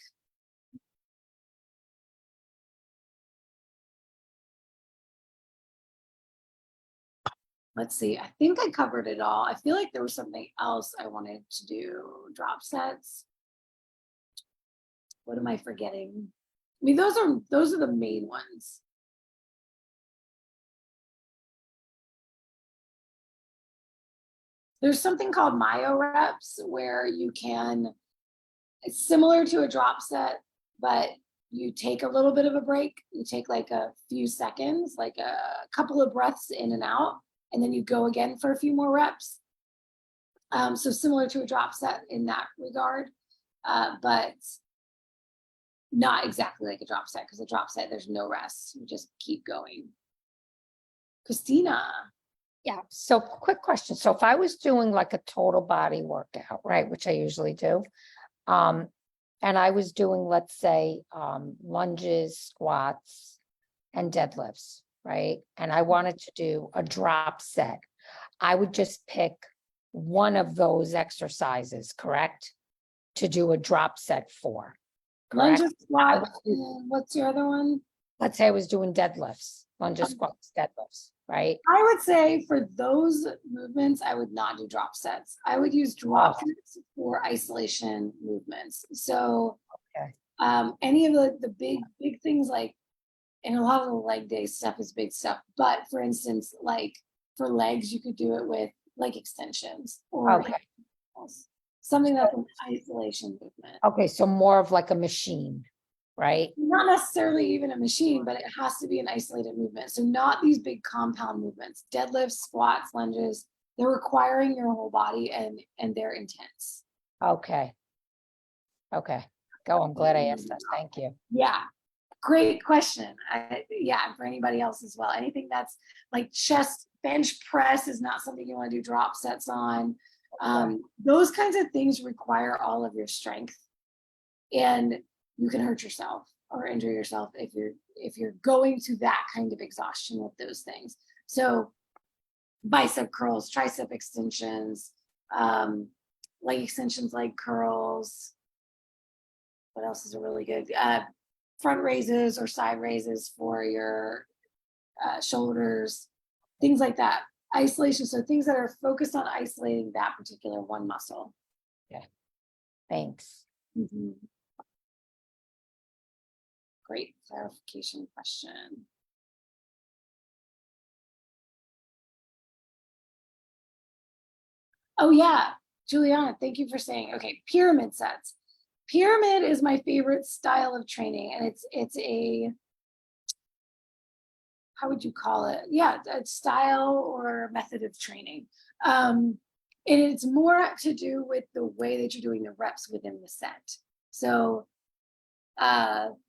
let's see, I think I covered it all. I feel like there was something else I wanted to do. Drop sets. What am I forgetting? I mean, those are the main ones. There's something called myo reps where you can, it's similar to a drop set, but you take a little bit of a break. You take like a few seconds, like a couple of breaths in and out, and then you go again for a few more reps. So similar to a drop set in that regard, but not exactly like a drop set, because a drop set, there's no rest. You just keep going. Christina. Yeah. So quick question. So if I was doing like a total body workout, right, which I usually do, and I was doing, let's say, lunges, squats, and deadlifts, right? And I wanted to do a drop set. I would just pick one of those exercises, correct? To do a drop set for. Correct? Lunges, squat, and what's your other one? Let's say I was doing deadlifts, lunges, squats, deadlifts, right? I would say for those movements, I would not do drop sets. I would use drop sets for isolation movements. So Okay. any of the big things, like, and a lot of the leg day stuff is big stuff. But for instance, like for legs, you could do it with leg extensions or Okay. something that's an isolation movement. Okay, so more of like a machine, right? Not necessarily even a machine, but it has to be an isolated movement. So not these big compound movements, deadlifts, squats, lunges. They're requiring your whole body and they're intense. Okay. Okay. Go. I'm glad I asked that. Thank you. Yeah. Great question. Yeah, for anybody else as well. Anything that's like chest, bench press is not something you want to do drop sets on. Those kinds of things require all of your strength, and you can hurt yourself or injure yourself if you're going to that kind of exhaustion with those things. So bicep curls, tricep extensions, leg extensions, leg curls. What else is a really good? Front raises or side raises for your shoulders, things like that. Isolation, so things that are focused on isolating that particular one muscle. Okay. Thanks. Mm-hmm. Great clarification question. Oh yeah, Juliana, thank you for saying. Okay, pyramid sets. Pyramid is my favorite style of training, and it's a, how would you call it? Yeah, a style or method of training. And it's more to do with the way that you're doing the reps within the set. So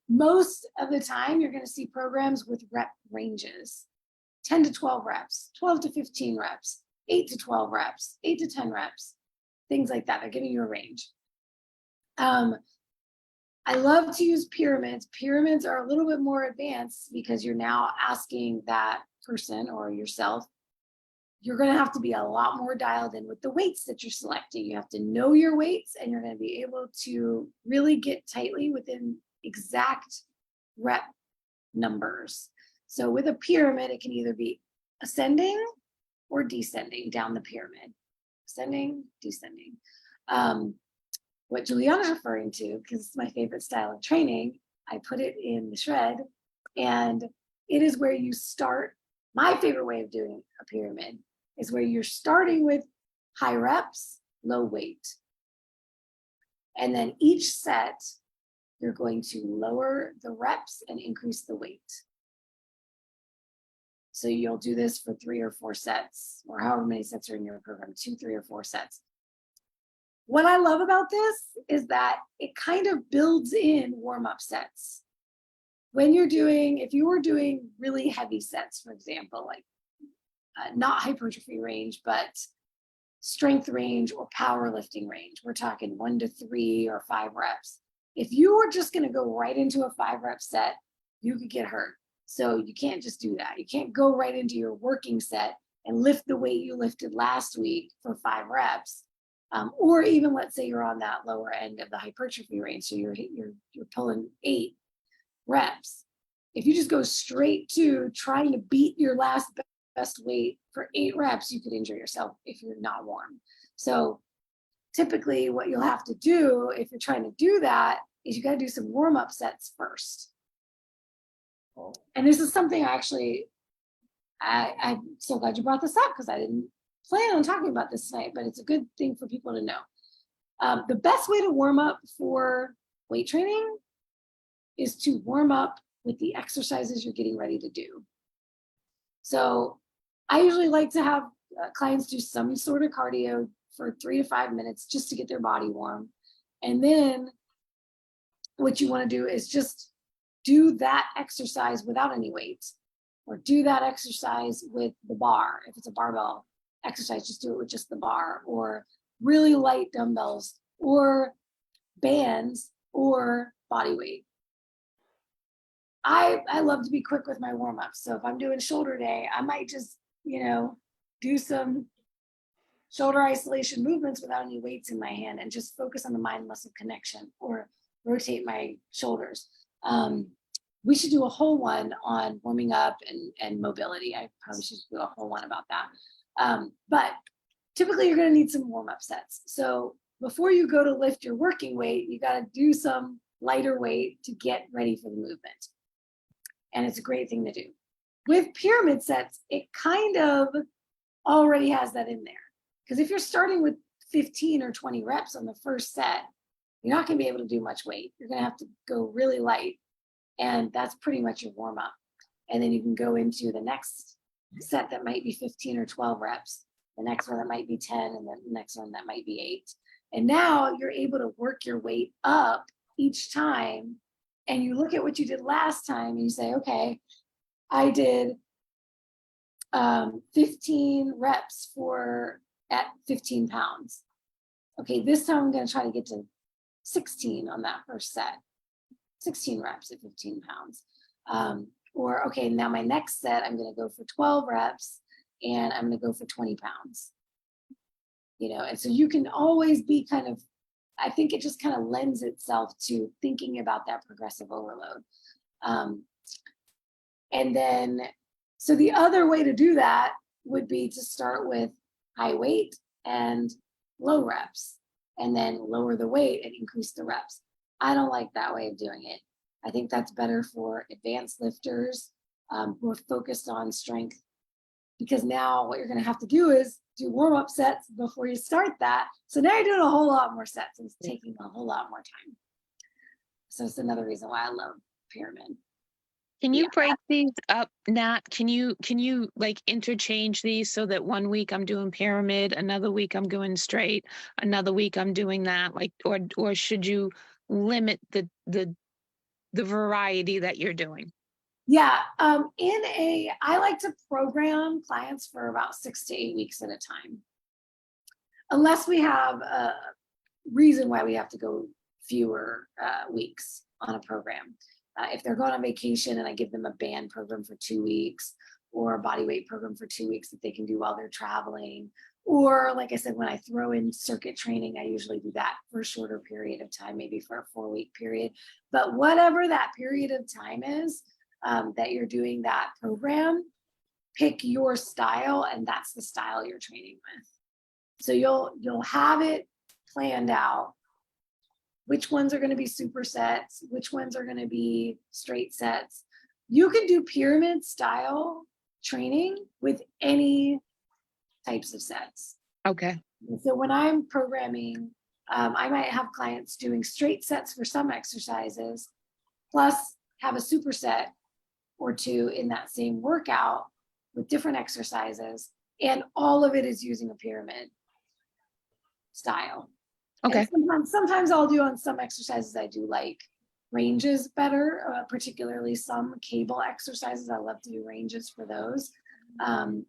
most of the time you're going to see programs with rep ranges, 10 to 12 reps, 12 to 15 reps, 8 to 12 reps, 8 to 10 reps, things like that. They're giving you a range. I love to use pyramids. Pyramids are a little bit more advanced because you're now asking that person or yourself, you're going to have to be a lot more dialed in with the weights that you're selecting. You have to know your weights, and you're going to be able to really get tightly within exact rep numbers. So with a pyramid, it can either be ascending or descending down the pyramid. Ascending, descending. What Juliana's referring to, because it's my favorite style of training, I put it in the shred, and it is where you start. My favorite way of doing a pyramid is where you're starting with high reps, low weight. And then each set, you're going to lower the reps and increase the weight. So you'll do this for 3 or 4 sets, or however many sets are in your program, 2, 3, or 4 sets. What I love about this is that it kind of builds in warm-up sets. When you're doing, if you were doing really heavy sets, for example, like not hypertrophy range, but strength range or powerlifting range, we're talking 1 to 3 or 5 reps. If you were just going to go right into a 5-rep set, you could get hurt. So you can't just do that. You can't go right into your working set and lift the weight you lifted last week for 5 reps. Or even, let's say you're on that lower end of the hypertrophy range, so you're pulling 8 reps. If you just go straight to trying to beat your last best weight for 8 reps, you could injure yourself if you're not warm. So typically what you'll have to do if you're trying to do that is you got to do some warm-up sets first. And this is something I'm so glad you brought this up, because I didn't plan on talking about this tonight, but it's a good thing for people to know. The best way to warm up for weight training is to warm up with the exercises you're getting ready to do. So I usually like to have clients do some sort of cardio for 3 to 5 minutes just to get their body warm. And then what you want to do is just do that exercise without any weights, or do that exercise with the bar. If it's a barbell exercise, just do it with just the bar, or really light dumbbells, or bands, or body weight. I love to be quick with my warm-ups. So if I'm doing shoulder day, I might just, do some shoulder isolation movements without any weights in my hand and just focus on the mind muscle connection, or rotate my shoulders. We should do a whole one on warming up and mobility. I probably should do a whole one about that. But typically you're going to need some warm-up sets. So before you go to lift your working weight, you got to do some lighter weight to get ready for the movement. And it's a great thing to do. With pyramid sets, it kind of already has that in there. Because if you're starting with 15 or 20 reps on the first set, you're not going to be able to do much weight. You're going to have to go really light. And that's pretty much your warm up. And then you can go into the next set that might be 15 or 12 reps, the next one that might be 10, and the next one that might be 8. And now you're able to work your weight up each time. And you look at what you did last time and you say, okay, I did 15 reps at 15 pounds. Okay, this time I'm going to try to get to 16 on that first set. 16 reps at 15 pounds. Or, okay, now my next set, I'm going to go for 12 reps and I'm going to go for 20 pounds. And so you can always be I think it just kind of lends itself to thinking about that progressive overload. And then, so the other way to do that would be to start with high weight and low reps, and then lower the weight and increase the reps. I don't like that way of doing it. I think that's better for advanced lifters who are focused on strength, because now what you're going to have to do is do warm-up sets before you start that. So now you're doing a whole lot more sets and it's taking a whole lot more time. So it's another reason why I love pyramid. Can you break these up, Nat? Can you like interchange these so that one week I'm doing pyramid, another week I'm going straight, another week I'm doing that, or should you limit the variety that you're doing? Yeah, I like to program clients for about 6 to 8 weeks at a time, unless we have a reason why we have to go fewer weeks on a program. If they're going on vacation and I give them a band program for 2 weeks, or a body weight program for 2 weeks that they can do while they're traveling, or like I said, when I throw in circuit training, I usually do that for a shorter period of time, maybe for a 4-week period. But whatever that period of time is, that you're doing that program, pick your style, and that's the style you're training with. So you'll have it planned out. Which ones are going to be supersets? Which ones are going to be straight sets? You can do pyramid style training with any types of sets. Okay. So when I'm programming, I might have clients doing straight sets for some exercises, plus have a superset or 2 in that same workout with different exercises, and all of it is using a pyramid style. Okay. And sometimes I'll do on some exercises, I do like ranges better, particularly some cable exercises. I love to do ranges for those. And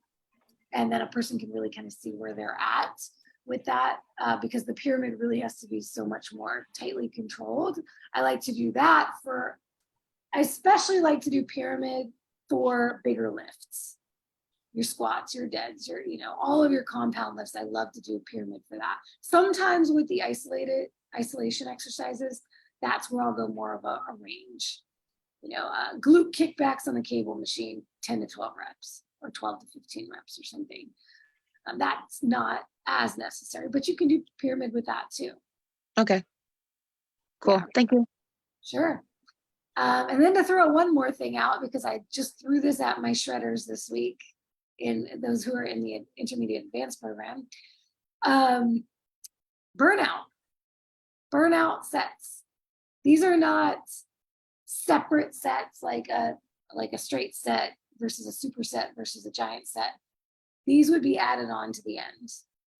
then a person can really kind of see where they're at with that, because the pyramid really has to be so much more tightly controlled. I like to do that I especially like to do pyramid for bigger lifts. Your squats, your deads, all of your compound lifts. I love to do a pyramid for that. Sometimes with the isolation exercises, that's where I'll go more of a range. Glute kickbacks on the cable machine, 10 to 12 reps, or 12 to 15 reps or something. That's not as necessary, but you can do pyramid with that too. Okay. Cool. Yeah. Thank you. Sure. And then to throw one more thing out, because I just threw this at my shredders this week, in those who are in the intermediate advanced program, burnout sets. These are not separate sets like a straight set versus a superset versus a giant set. These would be added on to the end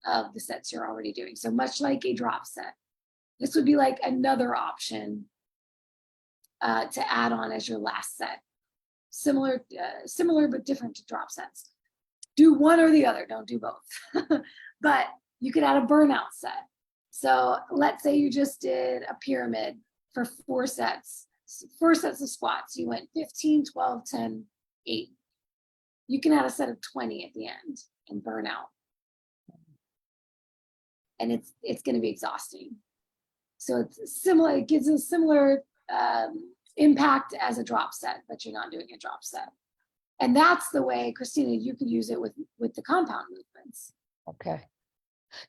of the sets you're already doing. So much like a drop set, this would be like another option to add on as your last set. Similar but different to drop sets. Do one or the other, don't do both. But you could add a burnout set. So let's say you just did a pyramid for 4 sets of squats. You went 15, 12, 10, 8. You can add a set of 20 at the end and burn out. And it's going to be exhausting. So it's similar, it gives a similar impact as a drop set, but you're not doing a drop set. And that's the way, Christina, you could use it with the compound movements. Okay.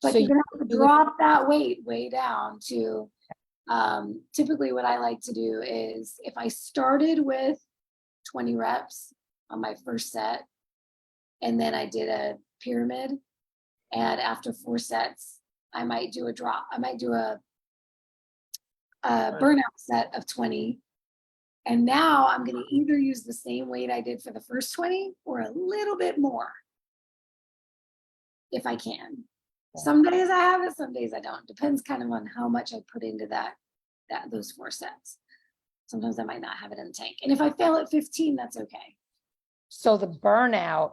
But So you're gonna have to drop that weight way down to, typically what I like to do is if I started with 20 reps on my first set, and then I did a pyramid, and after 4 sets, I might do a drop. I might do a burnout set of 20. And now I'm going to either use the same weight I did for the first 20 or a little bit more if I can. Some days I have it, some days I don't. Depends kind of on how much I put into those 4 sets. Sometimes I might not have it in the tank. And if I fail at 15, that's okay. So the burnout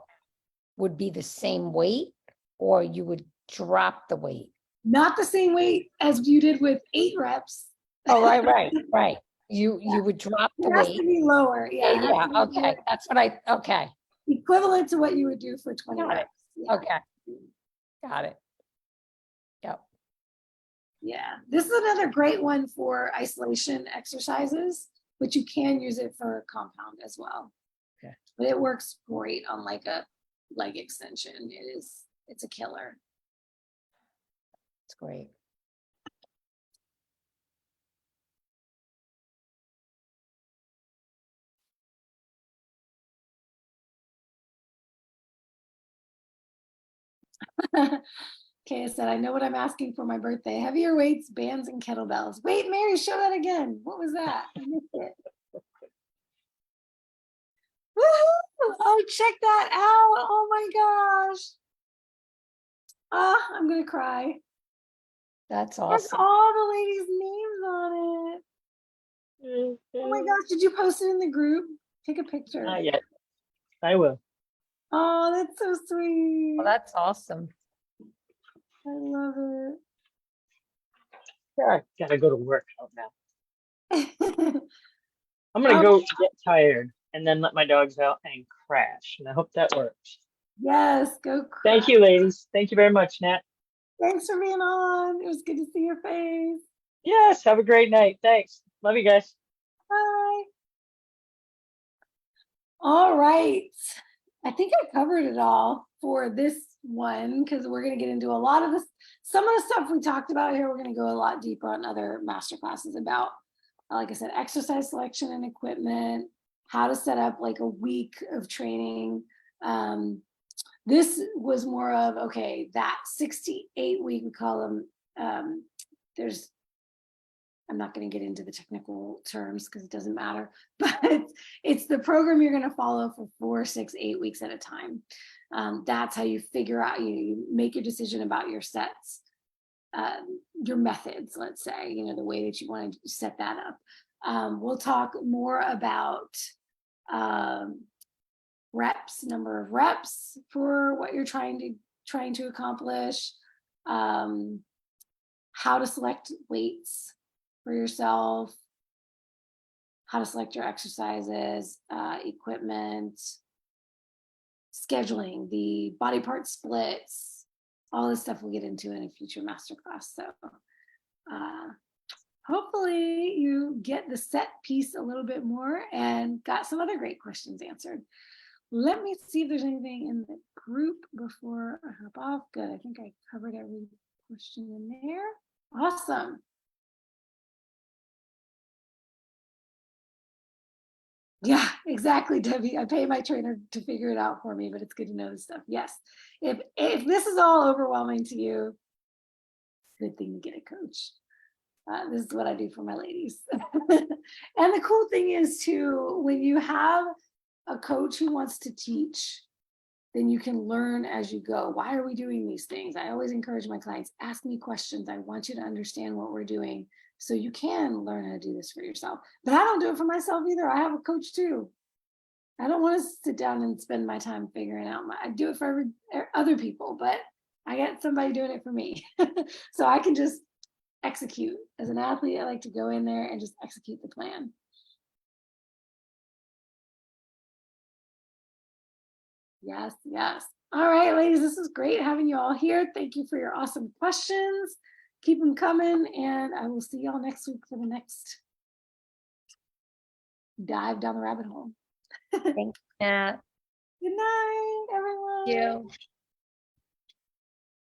would be the same weight, or you would drop the weight? Not the same weight as you did with 8 reps. Oh, right. You would drop the It has weight. to be lower. Yeah. Yeah, okay. That's what okay. Equivalent to what you would do for 20 Got it. reps. Yeah. Okay. Got it. Yep. Yeah. This is another great one for isolation exercises, but you can use it for compound as well. Okay. But it works great on like a leg extension. It's a killer. It's great. Okay, I said, I know what I'm asking for my birthday. Heavier weights, bands, and kettlebells. Wait, Mary, show that again. What was that? I missed it. Woohoo! Oh, check that out. Oh my gosh. Oh, I'm gonna cry. That's There's awesome. all the ladies' names on it. Oh my gosh, did you post it in the group? Take a picture. Not yet. I will. Oh, that's so sweet. Well, that's awesome. I love it. Yeah, I gotta go to work out now. I'm Oh. gonna go get tired and then let my dogs out and crash. And I hope that works. Yes, go cry. Thank you, ladies. Thank you very much, Nat. Thanks for being on. It was good to see your face. Yes, have a great night. Thanks. Love you guys. Bye. All right. I think I covered it all for this one because we're going to get into a lot of this. Some of the stuff we talked about here, we're going to go a lot deeper on other master classes about, like I said, exercise selection and equipment, how to set up like a week of training. This was more of, okay, that 68 week, we call them, I'm not going to get into the technical terms because it doesn't matter, but it's the program you're going to follow for 4, 6, 8 weeks at a time. That's how you figure out, you make your decision about your sets, your methods, let's say, the way that you want to set that up. We'll talk more about reps, number of reps for what you're trying to accomplish, how to select weights for yourself, how to select your exercises, equipment, scheduling, the body part splits, all this stuff we'll get into in a future masterclass. So hopefully you get the set piece a little bit more and got some other great questions answered. Let me see if there's anything in the group before I hop off. Good. I think I covered every question in there. Awesome. Yeah, exactly, Debbie. I pay my trainer to figure it out for me, but it's good to know this stuff. Yes. If this is all overwhelming to you, good thing to get a coach. This is what I do for my ladies. And the cool thing is too, when you have a coach who wants to teach, then you can learn as you go. Why are we doing these things? I always encourage my clients, ask me questions. I want you to understand what we're doing so you can learn how to do this for yourself. But I don't do it for myself either. I have a coach too. I don't want to sit down and spend my time figuring out I do it for other people, but I got somebody doing it for me. So I can just execute. As an athlete, I like to go in there and just execute the plan. Yes, yes. All right, ladies, this is great having you all here. Thank you for your awesome questions. Keep them coming, and I will see y'all next week for the next dive down the rabbit hole. Thanks, Nat. Good night, everyone. You.